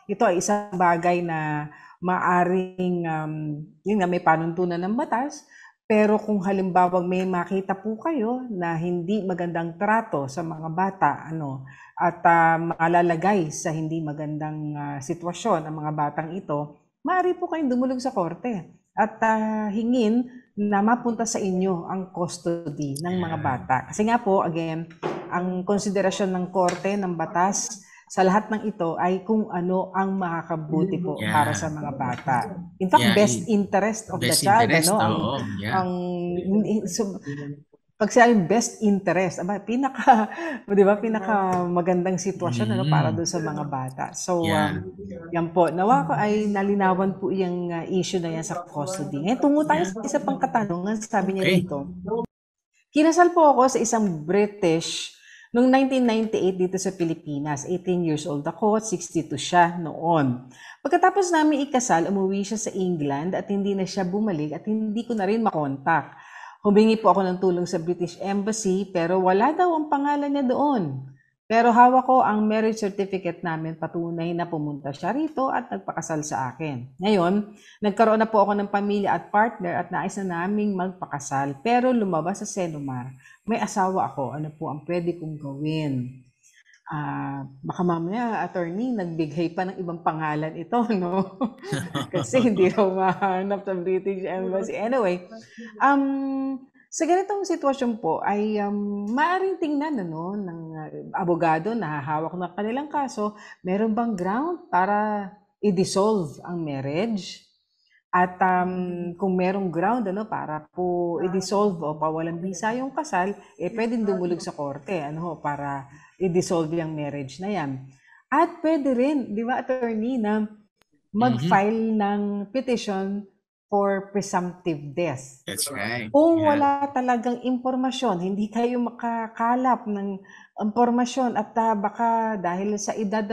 S2: ito ay isang bagay na maaring yun nga, may panuntunan ng batas, pero kung halimbawa may makita po kayo na hindi magandang trato sa mga bata, at malalagay sa hindi magandang sitwasyon ang mga batang ito, maaari po kayong dumulog sa korte at hingin na mapunta sa inyo ang custody ng mga bata. Kasi nga po, again, ang konsiderasyon ng korte, ng batas, sa lahat ng ito ay kung ano ang makakabuti po para sa mga bata. In fact, best interest of the child. Pag sinabing best interest, pinaka magandang sitwasyon para doon sa mga bata. So, yan po. Nawa ko ay nalinawan po yung issue na yan sa custody. Ngayon, tungo tayo sa isa pang katanungan. Sabi niya dito, kinasal po ako sa isang British noong 1998 dito sa Pilipinas. 18 years old ako, 62 siya noon. Pagkatapos namin ikasal, umuwi siya sa England at hindi na siya bumalik at hindi ko na rin makontak. Humingi po ako ng tulong sa British Embassy pero wala daw ang pangalan niya doon. Pero hawak ko ang marriage certificate namin, patunay na pumunta siya rito at nagpakasal sa akin. Ngayon, nagkaroon na po ako ng pamilya at partner at nais na naming magpakasal pero lumabas sa Senomar. May asawa ako, ano po ang pwede kong gawin? Baka mamaya, attorney, nagbigay pa ng ibang pangalan ito, no? Kasi hindi raw mahanap sa British Embassy. Anyway, sa ganitong sitwasyon po ay maaaring tingnan ng abogado na hahawak ng kanilang kaso, meron bang ground para i-dissolve ang marriage? At kung merong ground para po i-dissolve o pawalang bisa yung kasal, pwedeng dumulog sa korte para i-dissolve yung marriage na yan. At pwede rin, di ba, attorney, na mag-file ng petition for presumptive death.
S3: That's right.
S2: Kung wala talagang impormasyon, hindi kayo makakalap ng impormasyon at baka dahil sa edad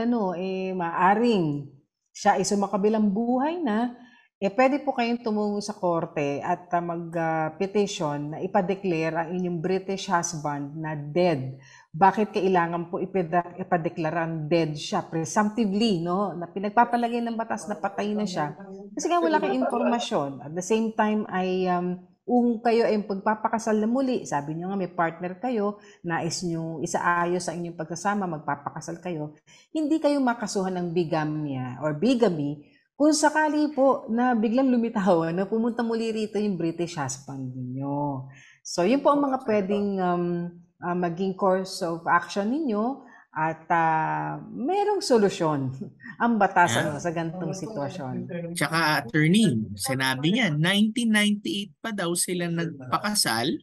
S2: maaring siya ay sumakabilang buhay na, pwede po kayong tumungo sa korte at mag-petition na ipa-declare ang inyong British husband na dead. Bakit kailangan po ipa-declarean dead siya? Presumptively, no? Na pinagpapalagay ng batas na patay na siya. Kasi nga wala kayong informasyon. At the same time ay kung kayo ay pagpapakasal na muli, sabi niyo nga may partner kayo, nais niyo isaayos sa inyong pagsasama, magpapakasal kayo, hindi kayo makasuhan ng bigamya or bigamy kung sakali po na biglang lumitaw na pumunta muli rito yung British husband niyo. So, yun po ang mga pwedeng maging course of action ninyo at merong solusyon ang batas sa ganitong sitwasyon.
S3: Tsaka, attorney, sinabi niya, 1998 pa daw sila nagpakasal,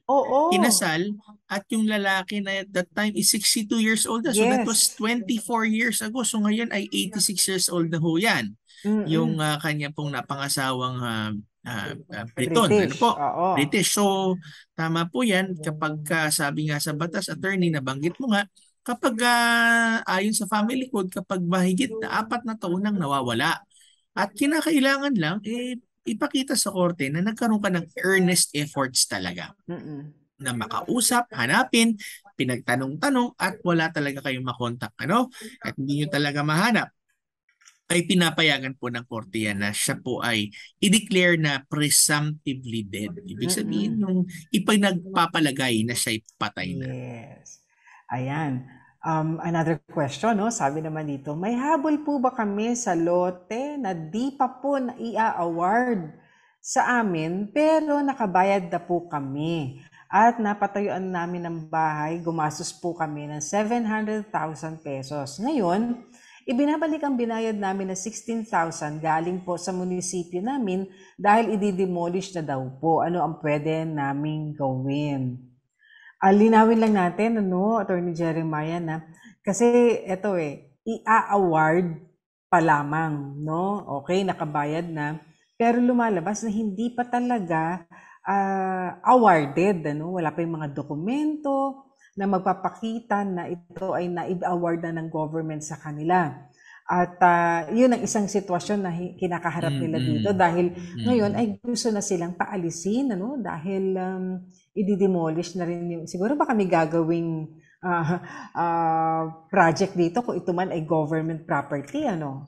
S3: kinasal, at yung lalaki na at that time is 62 years old. So that was 24 years ago. So ngayon ay 86 years old na ho yan. Yung kanya pong napangasawang Briton.
S2: British.
S3: British. So, tama po yan. Kapag sabi nga sa batas, attorney, nabanggit mo nga, kapag ayon sa family code, kapag mahigit na 4 na taon nang nawawala. At kinakailangan lang, ipakita sa korte na nagkaroon ka ng earnest efforts talaga. Na makausap, hanapin, pinagtanong-tanong, at wala talaga kayong makontak. At hindi nyo talaga mahanap. Ay pinapayagan po ng korte yan na siya po ay i-declare na presumptively dead. Ibig sabihin, nung ipinagpapalagay na siya ay patay na.
S2: Yes. Ayan. Another question, sabi naman dito, may habol po ba kami sa lote na di pa po na i-award sa amin pero nakabayad na po kami? At napatayuan namin ng bahay, gumastos po kami ng 700,000 pesos. Ngayon, ibinabalik ang binayad namin na 16,000 galing po sa munisipyo namin dahil i-demolish na daw po. Ano ang pwede naming gawin? Linawin lang natin, Attorney Jeremiah, na kasi ito i-award pa lamang, Okay, nakabayad na, pero lumalabas na hindi pa talaga awarded, Wala pa yung mga dokumento na magpapakita na ito ay na-award na ng government sa kanila. At yun ang isang sitwasyon na kinakaharap nila dito dahil ngayon ay gusto na silang paalisin, ano? Dahil i-demolish na rin yung, siguro baka may gagawing project dito kung ito man ay government property, ano?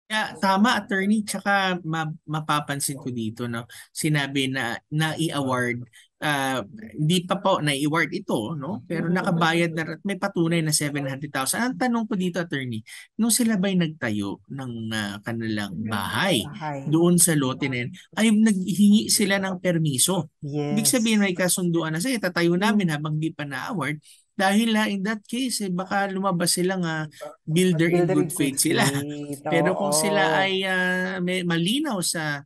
S3: Yeah, tama, attorney. Tsaka mapapansin ko dito, no, sinabi na i-award, hindi pa po na-award ito, no, pero nakabayad na at may patunay na 700,000. Ang tanong ko dito, attorney, nung sila ba'y nagtayo ng kanilang bahay doon sa lote na yun, ay naghingi sila ng permiso. Ibig sabihin may kasunduan na sige, tatayo namin habang di pa na-award. Dahil in that case, baka lumabas silang builder in good faith sila. Pero kung sila ay may malinaw sa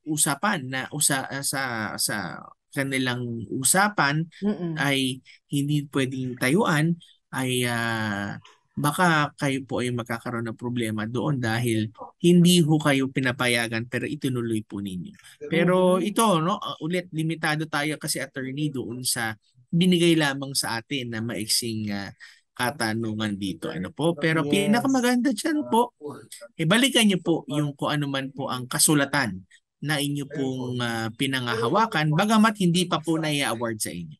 S3: usapan na sa kanilang usapan ay hindi pwedeng tayuan, ay baka kayo po ay magkakaroon ng problema doon dahil hindi ho kayo pinapayagan pero itinuloy po ninyo. Pero ito, no, ulit limitado tayo kasi, attorney, doon sa binigay lamang sa atin na maiksing katanungan dito. Ano po? Pero pinakamaganda dyan po, balikan niyo po yung kung ano man po ang kasulatan na inyo pong pinangahawakan bagamat hindi pa po na-award sa inyo.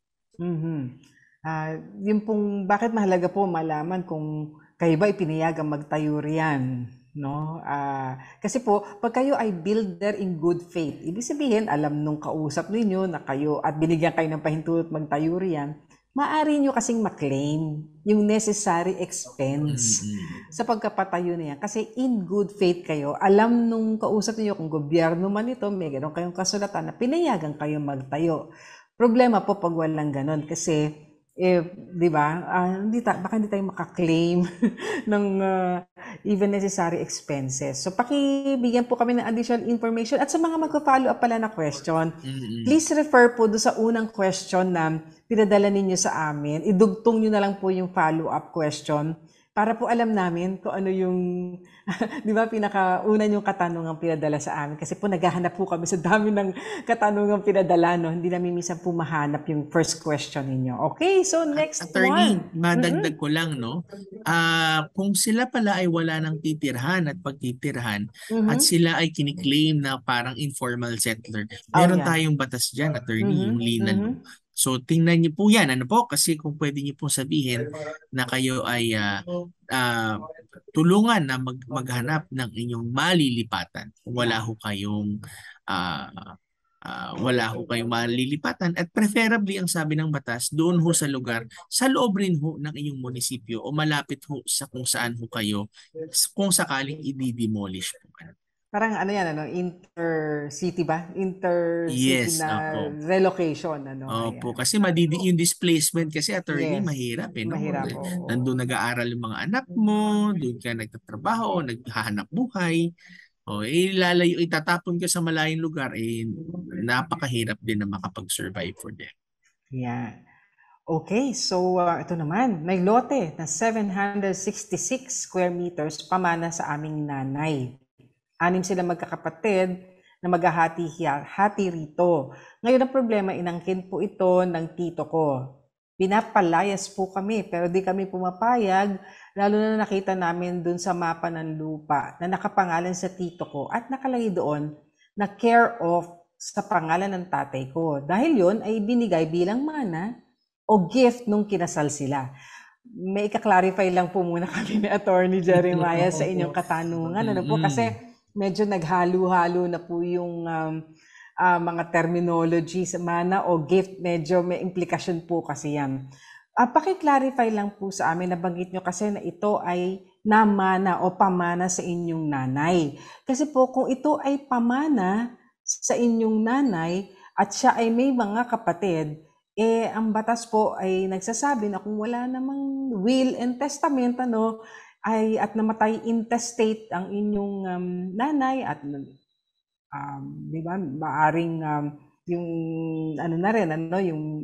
S2: Yung pong bakit mahalaga po malaman kung kayo ba ipinayagang magtayo riyan, no? Kasi po pag kayo ay builder in good faith, ibig sabihin alam nung kausap ninyo na kayo at binigyan kayo ng pahintulot magtayo riyan, maaari nyo kasing maklaim yung necessary expense sa pagkapatayo na yan. Kasi in good faith kayo, alam nung kausap niyo kung gobyerno man ito, may gano'n kayong kasulatan na pinayagan kayo magtayo. Problema po pag walang ganon kasi di ba, baka hindi tayo makaklaim ng even necessary expenses. So pakibigyan po kami ng additional information at sa mga magpa-follow up pala na question, please refer po do sa unang question na pinadala ninyo sa amin. Idugtong nyo na lang po yung follow up question para po alam namin kung ano yung, di ba, pinakauna yung katanungang pinadala sa amin. Kasi po naghahanap po kami sa dami ng katanungang pinadala, no? Hindi namin minsan po mahanap yung first question ninyo. Okay, so next
S3: attorney,
S2: one.
S3: madagdag ko lang, no? Kung sila pala ay wala ng titirhan at pagtitirhan at sila ay kiniklaim na parang informal settler, meron tayong batas dyan, attorney, yung linan. So tingnan niyo po yan, ano po, kasi kung pwede niyo po sabihin na kayo ay tulungan na maghanap ng inyong malilipatan. Wala ho kayong malilipatan at preferably ang sabi ng batas doon ho sa lugar, sa loob rin ho ng inyong munisipyo o malapit ho sa kung saan ho kayo kung sakaling i-demolish po.
S2: Parang ano yan, ano, intercity ba? Intercity na relocation, ano?
S3: Opo, kasi yung displacement kasi, attorney, mahirap, no?
S2: Mahirap,
S3: nandun nag-aaral yung mga anak mo, doon ka nagtatrabaho, naghahanap buhay. Ilalayo, itatapon ka sa malayong lugar, napakahirap din na makapag-survive for them.
S2: Yeah. Okay, so ito naman, may lote na 766 square meters pamana sa aming nanay. 6 sila magkakapatid na maghahati-hati rito. Ngayon ang problema, inangkin po ito ng tito ko. Pinapalayas po kami pero di kami pumapayag, lalo na nakita namin dun sa mapa ng lupa na nakapangalan sa tito ko at nakalagay doon na care of sa pangalan ng tatay ko. Dahil yon ay binigay bilang mana o gift nung kinasal sila. May ika-clarify lang po muna kami ni Attorney Jeremiah sa inyong katanungan. Ano po, kasi medyo naghalo-halo na po yung mga terminology sa mana o gift. Medyo may implikasyon po kasi yan. Paki-clarify lang po sa amin, nabanggit nyo kasi na ito ay namana o pamana sa inyong nanay. Kasi po kung ito ay pamana sa inyong nanay at siya ay may mga kapatid, ang batas po ay nagsasabi na kung wala namang will and testament, at namatay intestate ang inyong nanay at di ba, maaring yung ano na rin,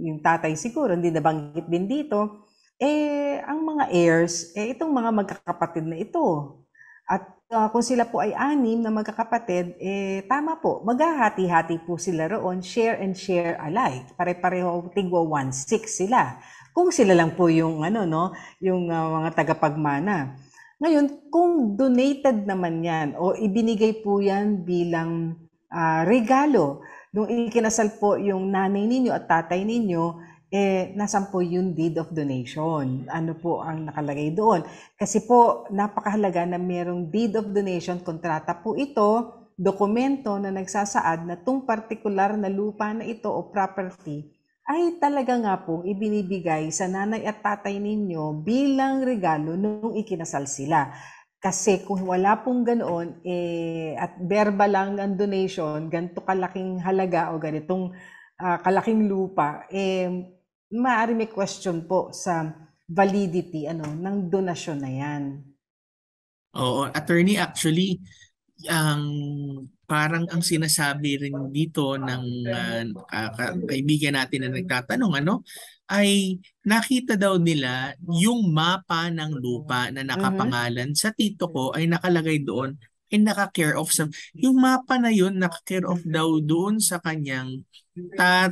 S2: yung tatay siguro hindi nabanggit din dito, ang mga heirs, itong mga magkakapatid na ito. At kung sila po ay 6 na magkakapatid, tama po, maghahati-hati po sila roon, share and share alike. Pare-pareho tigwa 1/6 sila. Kung sila lang po yung yung mga tagapagmana. Ngayon, kung donated naman yan o ibinigay po yan bilang regalo, nung ikinasal po yung nanay ninyo at tatay ninyo, nasan po yung deed of donation? Ano po ang nakalagay doon? Kasi po, napakahalaga na mayroong deed of donation, kontrata po ito, dokumento na nagsasaad na itong partikular na lupa na ito o property ay talaga nga pong ibinibigay sa nanay at tatay ninyo bilang regalo nung ikinasal sila. Kasi kung wala pong ganoon, at verbal lang ang donation, ganito kalaking halaga o ganitong kalaking lupa, maaari may question po sa validity ng donasyon na yan.
S3: Oo, attorney, actually, parang ang sinasabi rin dito ng kaibigan natin na nagtatanong ay nakita daw nila yung mapa ng lupa na nakapangalan sa tito ko ay nakalagay doon ay naka-care of yung mapa na yun naka-care of daw doon sa kanyang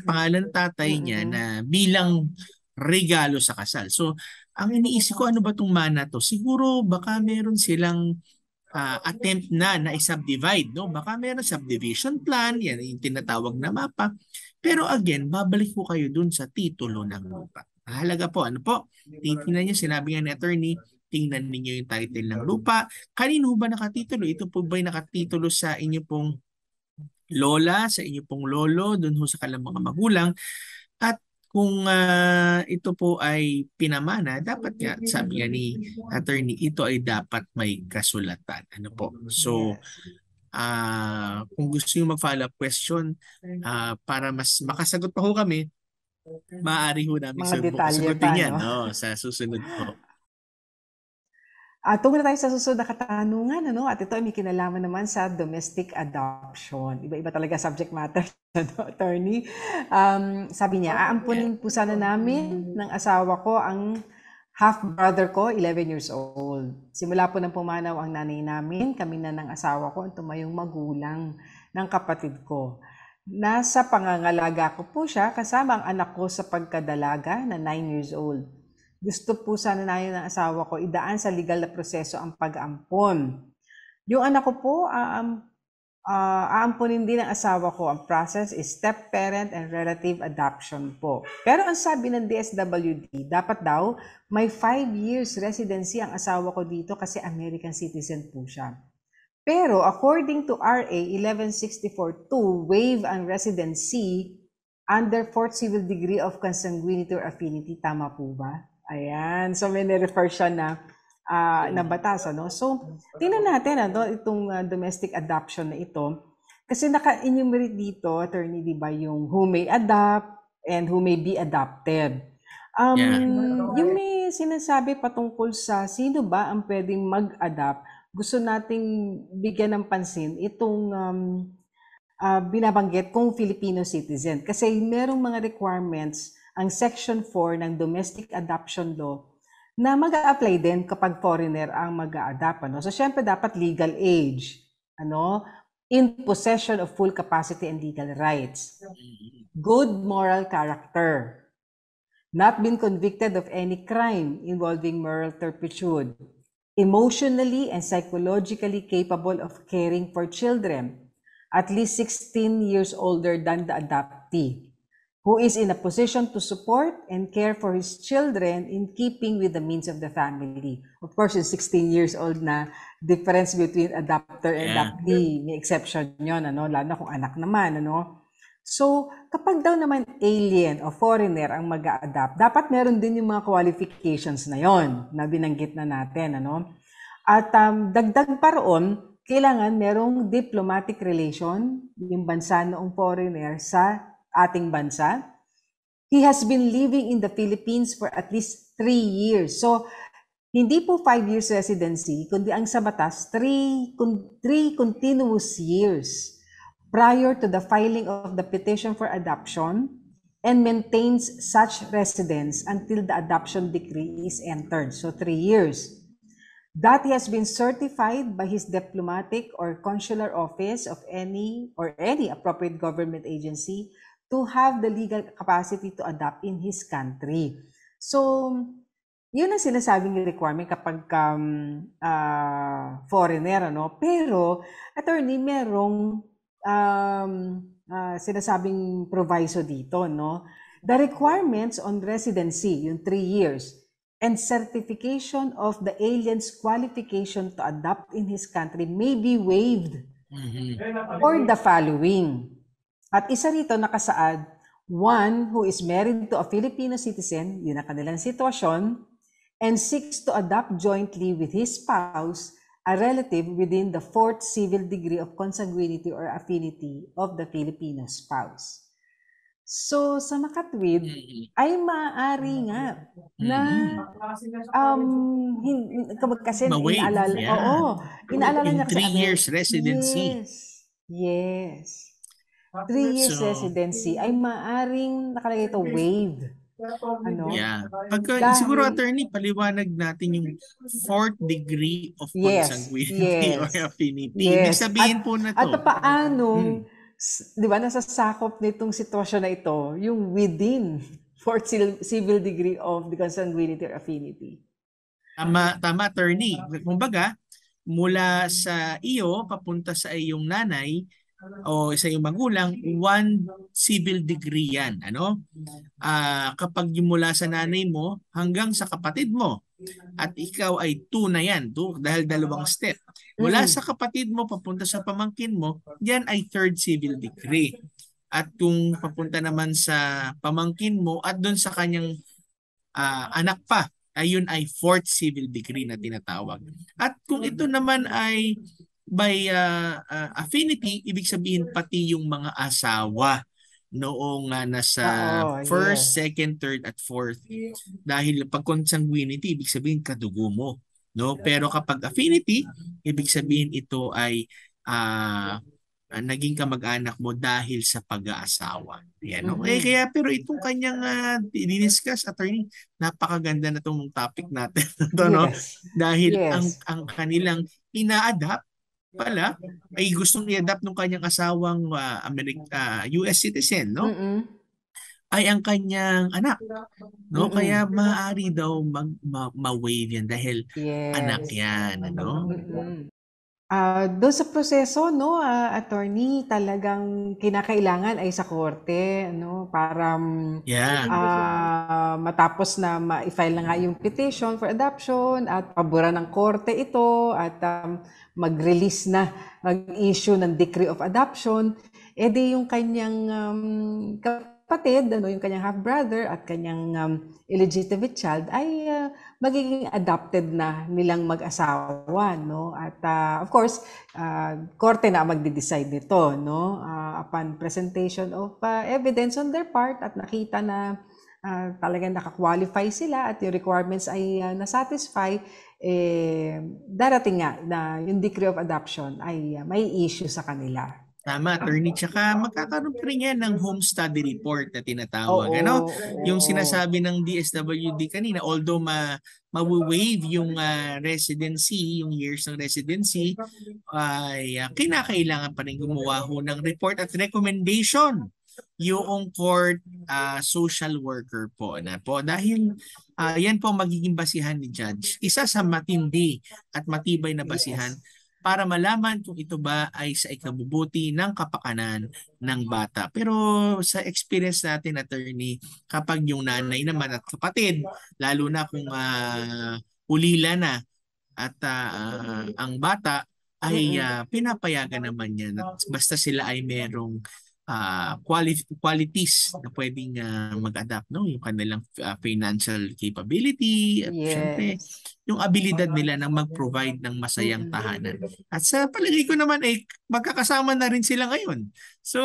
S3: pangalan tatay niya na bilang regalo sa kasal. So ang iniisip ko, ano ba tong mana to? Siguro baka meron silang attempt na i-subdivide, no? Baka meron subdivision plan, yan yung tinatawag na mapa. Pero again, babalik po kayo dun sa titulo ng lupa. Mahalaga po, titingnan niyo, sinabi nga ni attorney, tingnan niyo yung title ng lupa. Kanino ba nakatitulo? Ito po ba'y nakatitulo sa inyo pong lola, sa inyo pong lolo, dun ho sa kanilang mga magulang? At kung ito po ay pinamana, dapat nga, sabi nga ni attorney, ito ay dapat may kasulatan. So, kung gusto nyo mag-follow up question, para mas makasagot pa ho kami, maaari ho namin sagutin yan sa susunod po.
S2: Tungo na tayo sa susunod na katanungan, at ito ay may kinalaman naman sa domestic adoption. Iba-iba talaga subject matter, attorney. Sabi niya, aampunin po sana namin ng asawa ko ang half-brother ko, 11 years old. Simula po nang pumanaw ang nanay namin, kami na ng asawa ko, ang tumayong magulang ng kapatid ko. Nasa pangangalaga ko po siya, kasama ang anak ko sa pagkadalaga na 9 years old. Gusto po sana namin ng asawa ko idaan sa legal na proseso ang pag-aampon. Yung anak ko po, aamponin din ng asawa ko. Ang process is step-parent and relative adoption po. Pero ang sabi ng DSWD, dapat daw may 5 years residency ang asawa ko dito kasi American citizen po siya. Pero according to RA 1164 to waive ang residency under 4th civil degree of consanguinity or affinity, tama po ba? Ayan, so may nirefer siya na batas. So, tingnan natin itong domestic adoption na ito. Kasi naka-enumerate dito, attorney, di ba, yung who may adopt and who may be adopted. Yung may sinasabi patungkol sa sino ba ang pwedeng mag-adopt, gusto nating bigyan ng pansin itong binabanggit kung Filipino citizen. Kasi merong mga requirements ang Section 4 ng Domestic Adoption Law na mag-a-apply din kapag foreigner ang mag-a-adopt. So, syempre dapat legal age, in possession of full capacity and legal rights, good moral character, not been convicted of any crime involving moral turpitude, emotionally and psychologically capable of caring for children, at least 16 years older than the adoptee, who is in a position to support and care for his children in keeping with the means of the family. Of course, yung 16 years old na difference between adopter and adoptee, may exception yun, lalo na kung anak naman, So, kapag daw naman alien o foreigner ang mag-a-adopt, dapat meron din yung mga qualifications na yon na binanggit na natin, At dagdag pa roon, kailangan merong diplomatic relation yung bansa noong foreigner sa ating bansa. He has been living in the Philippines for at least 3 years. So, hindi po 5 years residency, kundi ang sa batas, 3 continuous years prior to the filing of the petition for adoption and maintains such residence until the adoption decree is entered. So, 3 years. That he has been certified by his diplomatic or consular office of any appropriate government agency to have the legal capacity to adopt in his country. So, Yun ang sinasabing requirement kapag foreigner, ano? Pero, attorney, merong sinasabing proviso dito, no? The requirements on residency, yung 3 years, and certification of the alien's qualification to adopt in his country may be waived for the following. At isa rito nakasaad, one who is married to a Filipino citizen, yun ang kanilang sitwasyon, and seeks to adopt jointly with his spouse a relative within the 4th civil degree of consanguinity or affinity of the Filipino spouse. So, sa makatwid, ay maaari nga na kasi inaalala, inaalala niya kasi
S3: 3 years residency.
S2: Yes. 3 years residency ay maaaring nakalagay ito waived. Ano?
S3: Yeah. Siguro, attorney, paliwanag natin yung 4th degree of consanguinity or affinity. Ibig sabihin po na to.
S2: At paano, di ba, nasasakop nitong sitwasyon na ito, yung within 4th civil degree of the consanguinity or affinity.
S3: Tama, attorney. Kumbaga, mula sa iyo, papunta sa iyong nanay, o sa iyong magulang, 1 civil degree yan. Ano? Kapag yung mula sa nanay mo hanggang sa kapatid mo at ikaw ay 2 na yan, 2 dahil 2 step. Mula sa kapatid mo papunta sa pamangkin mo, yan ay 3rd civil degree. At kung papunta naman sa pamangkin mo at doon sa kanyang anak pa, ayun ay 4th civil degree na tinatawag. At kung ito naman ay by affinity, ibig sabihin pati yung mga asawa noong nasa 1st, 2nd, 3rd at 4th. Dahil pag consanguinity, ibig sabihin kadugo mo. No? Pero kapag affinity, ibig sabihin ito ay naging kamag-anak mo dahil sa pag-aasawa. Yan, okay? Kaya pero itong kanyang diniscuss, attorney, napakaganda na itong topic natin. No? Dahil ang kanilang ina-adapt pala ay gustong i-adapt ng kanyang asawang US citizen, no? Ay ang kanyang anak, no? Kaya maaari daw ma-waive yan dahil anak yan, ano?
S2: Doon sa proseso, no, attorney, talagang kinakailangan ay sa korte, no, para matapos na ma-file na nga yung petition for adoption at paboran ng korte ito at mag-release na, mag-issue ng decree of adoption, edi yung kanyang kapatid, ano, yung kanyang half-brother at kanyang illegitimate child ay magiging adopted na nilang mag-asawa, no? At of course, korte na magde-decide nito, no? Upon presentation of evidence on their part at nakita na talagang naka-qualify sila at yung requirements ay na-satisfy, darating nga na yung decree of adoption ay may issue sa kanila.
S3: Tama, attorney. Tsaka magkakaroon pa rin yan ng home study report na tinatawag. Ano? Yung sinasabi ng DSWD kanina, although ma-waive yung residency, yung years ng residency, ay kinakailangan pa rin gumawa ho ng report at recommendation yung court social worker po na po dahil yan po magiging basihan ni judge, isa sa matindi at matibay na basihan para malaman kung ito ba ay sa ikabubuti ng kapakanan ng bata. Pero sa experience natin, attorney, kapag yung nanay naman at kapatid, lalo na kung ulila na at ang bata ay pinapayagan naman yan basta sila ay merong qualities na pwedeng mag-adapt, no? Yung kanilang financial capability at syempre yung abilidad nila na mag-provide ng masayang tahanan. At sa palagay ko naman ay magkakasama na rin sila ngayon. So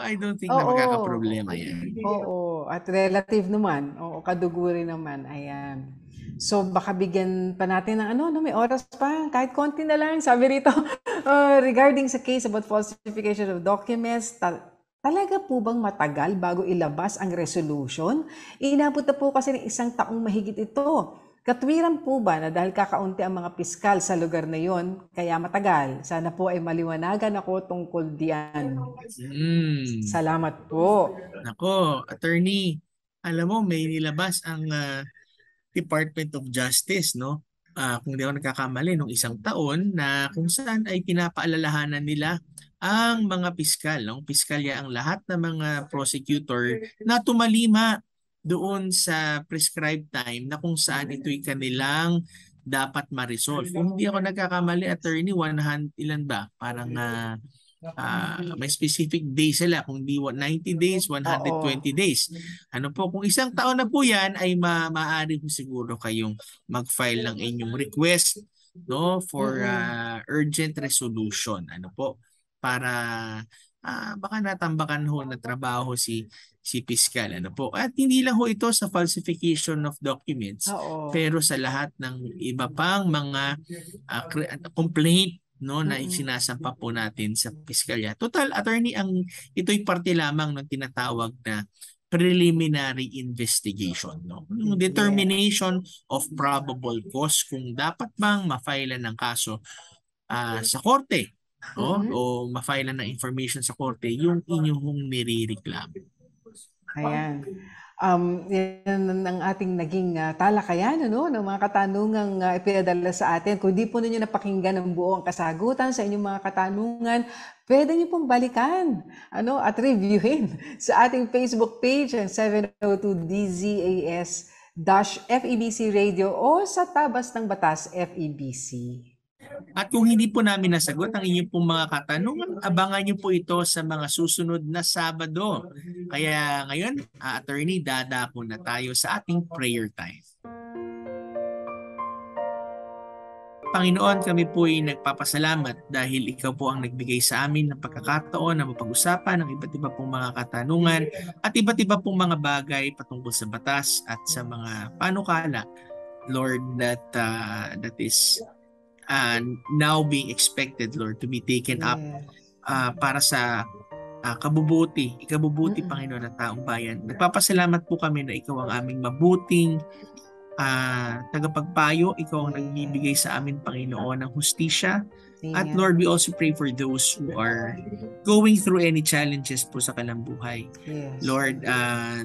S3: I don't think na magkakaproblema yan.
S2: Oo, at relative naman, kadugo rin naman, ayan. So baka bigyan pa natin ng may oras pa, kahit konti na lang. Sabi rito, regarding sa case about falsification of documents, talaga po bang matagal bago ilabas ang resolution? Inabot na po kasi ng 1 taong mahigit ito. Katwiran po ba na dahil kakaunti ang mga piskal sa lugar na yon, kaya matagal? Sana po ay maliwanagan ako tungkol diyan. Salamat po.
S3: Nako, attorney, alam mo may nilabas ang Department of Justice, no? Kung di ako nagkakamali, nung isang taon na kung saan ay pinapaalalahanan nila ang mga piskal, no? Piskalya ang lahat ng mga prosecutor na tumalima doon sa prescribed time na kung saan ito'y kanilang dapat ma-resolve. Kung hindi ako nagkakamali, attorney, 100 ilan ba? Parang may specific days sila. Kung di 90 days, 120 days. Ano po, kung isang taon na po yan, ay maaari po siguro kayong mag-file ng inyong request, no, for urgent resolution. Ano po, para baka natambakan ho na trabaho si piskal. Ano po, at hindi lang ho ito sa falsification of documents, pero sa lahat ng iba pang mga complaint, no, na isinasampa po natin sa piskalya. Total, attorney, ito'y parte lamang ng tinatawag na preliminary investigation, no? Yung determination of probable cause kung dapat bang ma-file ng kaso sa korte, o ma-file ng information sa korte yung inyong nire-reklamo.
S2: Ayan. Yan ang ating naging talakayan, ano, ng mga katanungang ipinadala sa atin. Kung di po ninyo napakinggan ang buong kasagutan sa inyong mga katanungan, pwede niyo pong balikan, ano, at reviewin sa ating Facebook page, ang 702 DZAS-FEBC Radio o sa Tabas ng Batas FEBC.
S3: At kung hindi po namin nasagot ang inyong pong mga katanungan, abangan niyo po ito sa mga susunod na Sabado. Kaya ngayon, attorney, dadako na tayo sa ating prayer time. Panginoon, kami po ay nagpapasalamat dahil ikaw po ang nagbigay sa amin ng pagkakataon na mapag-usapan ng iba't iba pong mga katanungan at iba't iba pong mga bagay patungkol sa batas at sa mga panukala, Lord, that is now being expected, Lord, to be taken up para sa ikabubuti, Panginoon, ng taong bayan. Nagpapasalamat po kami na ikaw ang aming mabuting tagapagpayo, ikaw ang nagbibigay sa amin, Panginoon, ng hustisya. At Lord, we also pray for those who are going through any challenges po sa kanilang buhay. Lord,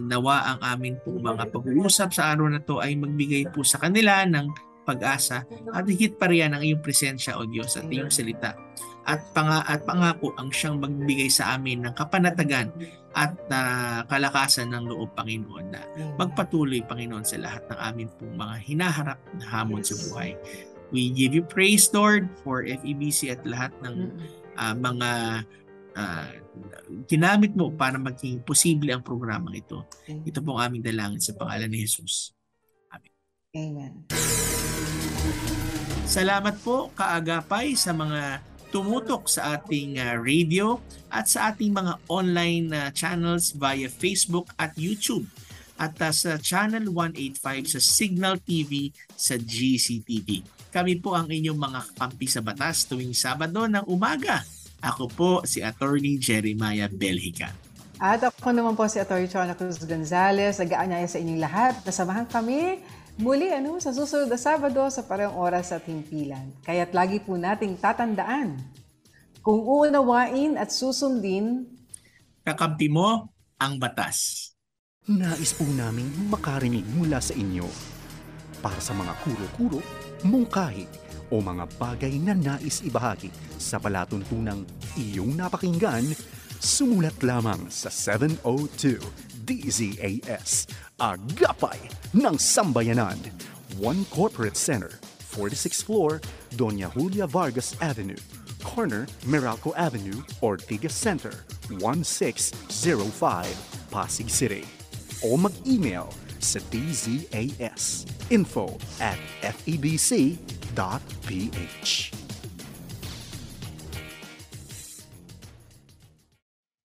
S3: nawa ang amin po mga pag-uusap sa araw na to ay magbigay po sa kanila ng pag-asa at higit pa riyan ang iyong presensya, O Diyos, at iyong salita. At pangako ang siyang magbigay sa amin ng kapanatagan at kalakasan ng loob, Panginoon, na magpatuloy, Panginoon, sa lahat ng amin pong mga hinaharap na hamon sa buhay. We give you praise, Lord, for FEBC at lahat ng mga ginamit mo para maging posible ang programang ito. Ito pong aming dalangin sa pangalan ni Jesus.
S2: Amen.
S3: Salamat po, kaagapay, sa mga tumutok sa ating radio at sa ating mga online channels via Facebook at YouTube at sa Channel 185 sa Signal TV sa GCTV. Kami po ang inyong mga kakampi sa batas tuwing Sabado ng umaga. Ako po si Attorney Jeremiah Belhica.
S2: At ako naman po si Attorney Chona Cruz Gonzalez. Nag-aanyaya sa inyong lahat. Nasamahan kami muli sa susunod na Sabado sa parehong oras at himpilan. Kaya't lagi po nating tatandaan, kung uunawain at susundin,
S3: kakampi mo ang batas.
S1: Nais po naming makarinig mula sa inyo para sa mga kuro-kuro, mungkahi o mga bagay na nais ibahagi sa palatuntunang iyong napakinggan. Sumulat lamang sa 702 DZAS, Agapay ng Sambayanan, 1 Corporate Center, 46th floor, Doña Julia Vargas Avenue, corner Meralco Avenue, Ortigas Center, 1605, Pasig City. O mag-email sa dzas info@febc.ph.